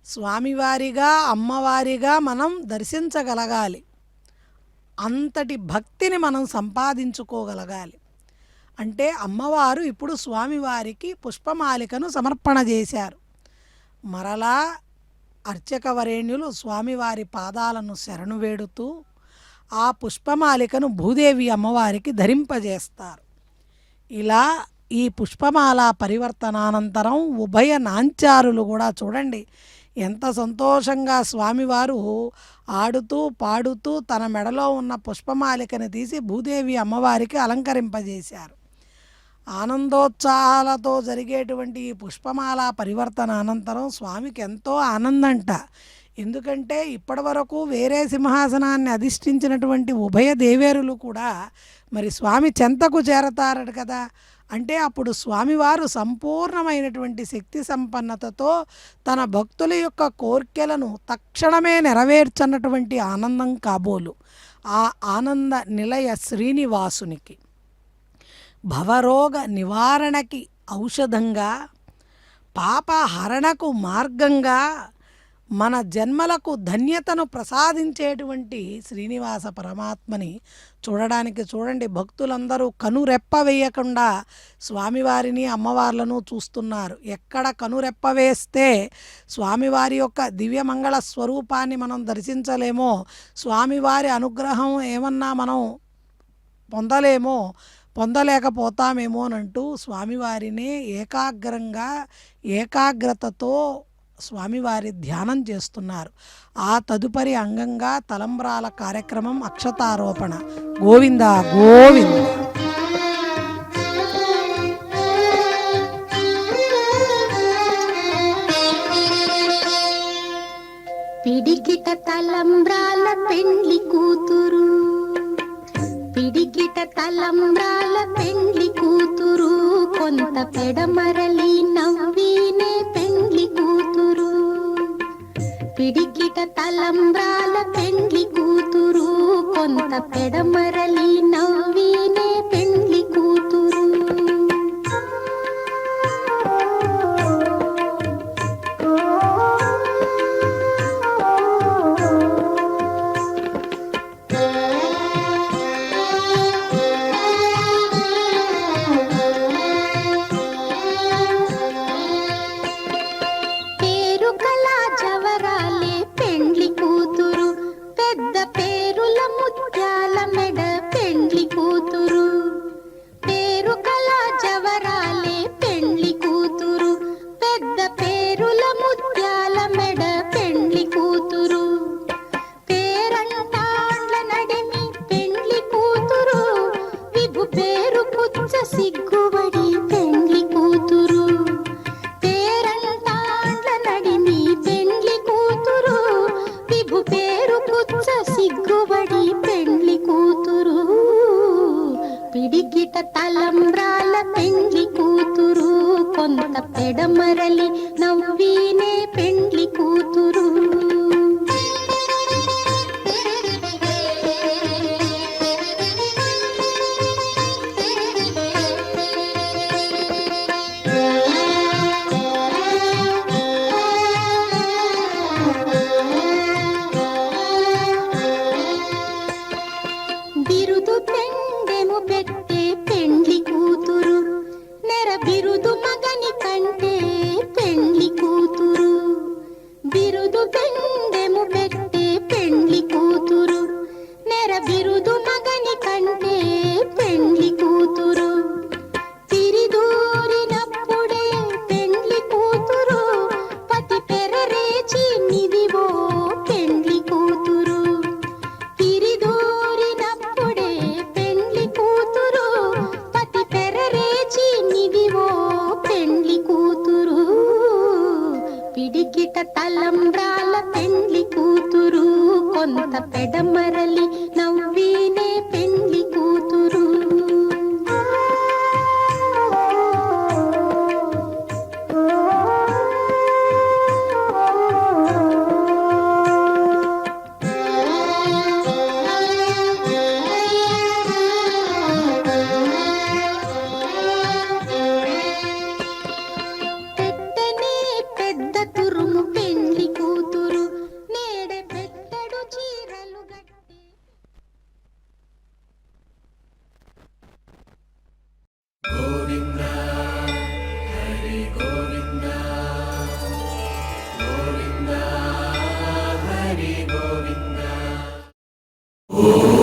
స్వామివారిగా అమ్మవారిగా మనం దర్శించగలగాలి. అంతటి భక్తిని మనం సంపాదించుకోగలగాలి. అంటే అమ్మవారు ఇప్పుడు స్వామివారికి పుష్పమాలికను సమర్పణ చేశారు. మరలా అర్చకవరేణ్యులు స్వామివారి పాదాలను శరణు వేడుతూ ఆ పుష్పమాలికను భూదేవి అమ్మవారికి ధరింపజేస్తారు. ఇలా ఈ పుష్పమాల పరివర్తనానంతరం ఉభయ నాంచారులు కూడా చూడండి ఎంత సంతోషంగా స్వామివారు ఆడుతూ పాడుతూ తన మెడలో ఉన్న పుష్పమాలికను తీసి భూదేవి అమ్మవారికి అలంకరింపజేశారు. ఆనందోత్సాహాలతో జరిగేటువంటి ఈ పుష్పమాల పరివర్తన అనంతరం స్వామికి ఎంతో ఆనందంట. ఎందుకంటే ఇప్పటి వరకు వేరే సింహాసనాన్ని అధిష్ఠించినటువంటి ఉభయ దేవేరులు కూడా మరి స్వామి చెంతకు చేరతారట కదా. అంటే అప్పుడు స్వామివారు సంపూర్ణమైనటువంటి శక్తి సంపన్నతతో తన భక్తుల యొక్క కోర్కెలను తక్షణమే నెరవేర్చన్నటువంటి ఆనందం కాబోలు. ఆ ఆనంద నిలయ శ్రీనివాసునికి భవరోగ నివారణకి ఔషధంగా, పాపహరణకు మార్గంగా, మన జన్మలకు ధన్యతను ప్రసాదించేటువంటి శ్రీనివాస పరమాత్మని చూడడానికి చూడండి భక్తులందరూ కనురెప్ప వేయకుండా స్వామివారిని అమ్మవార్లను చూస్తున్నారు. ఎక్కడ కనురెప్ప వేస్తే స్వామివారి యొక్క దివ్యమంగళ స్వరూపాన్ని మనం దర్శించలేమో, స్వామివారి అనుగ్రహం ఏమన్నా మనం పొందలేకపోతామేమోనంటూ స్వామివారిని ఏకాగ్రంగా ఏకాగ్రతతో స్వామివారి ధ్యానం చేస్తున్నారు. ఆ తదుపరి అంగంగా తలంబ్రాల కార్యక్రమం అక్షతారోపణ. గోవింద గోవింద. పిడికిట తలంబ్రాల పెండ్లి కూతురు, పిడికిట తలంబ్రాల పెండ్లి కూతురు, కొంత పెడమరలి నవ్వినే పెండ్లి కూతురు. పిడికిట తలంబ్రాల పెండ్లి కూతురు, కొంత పెడమరలి నవ్వినే పెండ్లి కూతురు. పిడికిట తలంబ్రాల పెండ్లి కూతురు, కొంత పెడమరలి నవ్వినే పెండ్లి కూతురు. బిరుదు ఓం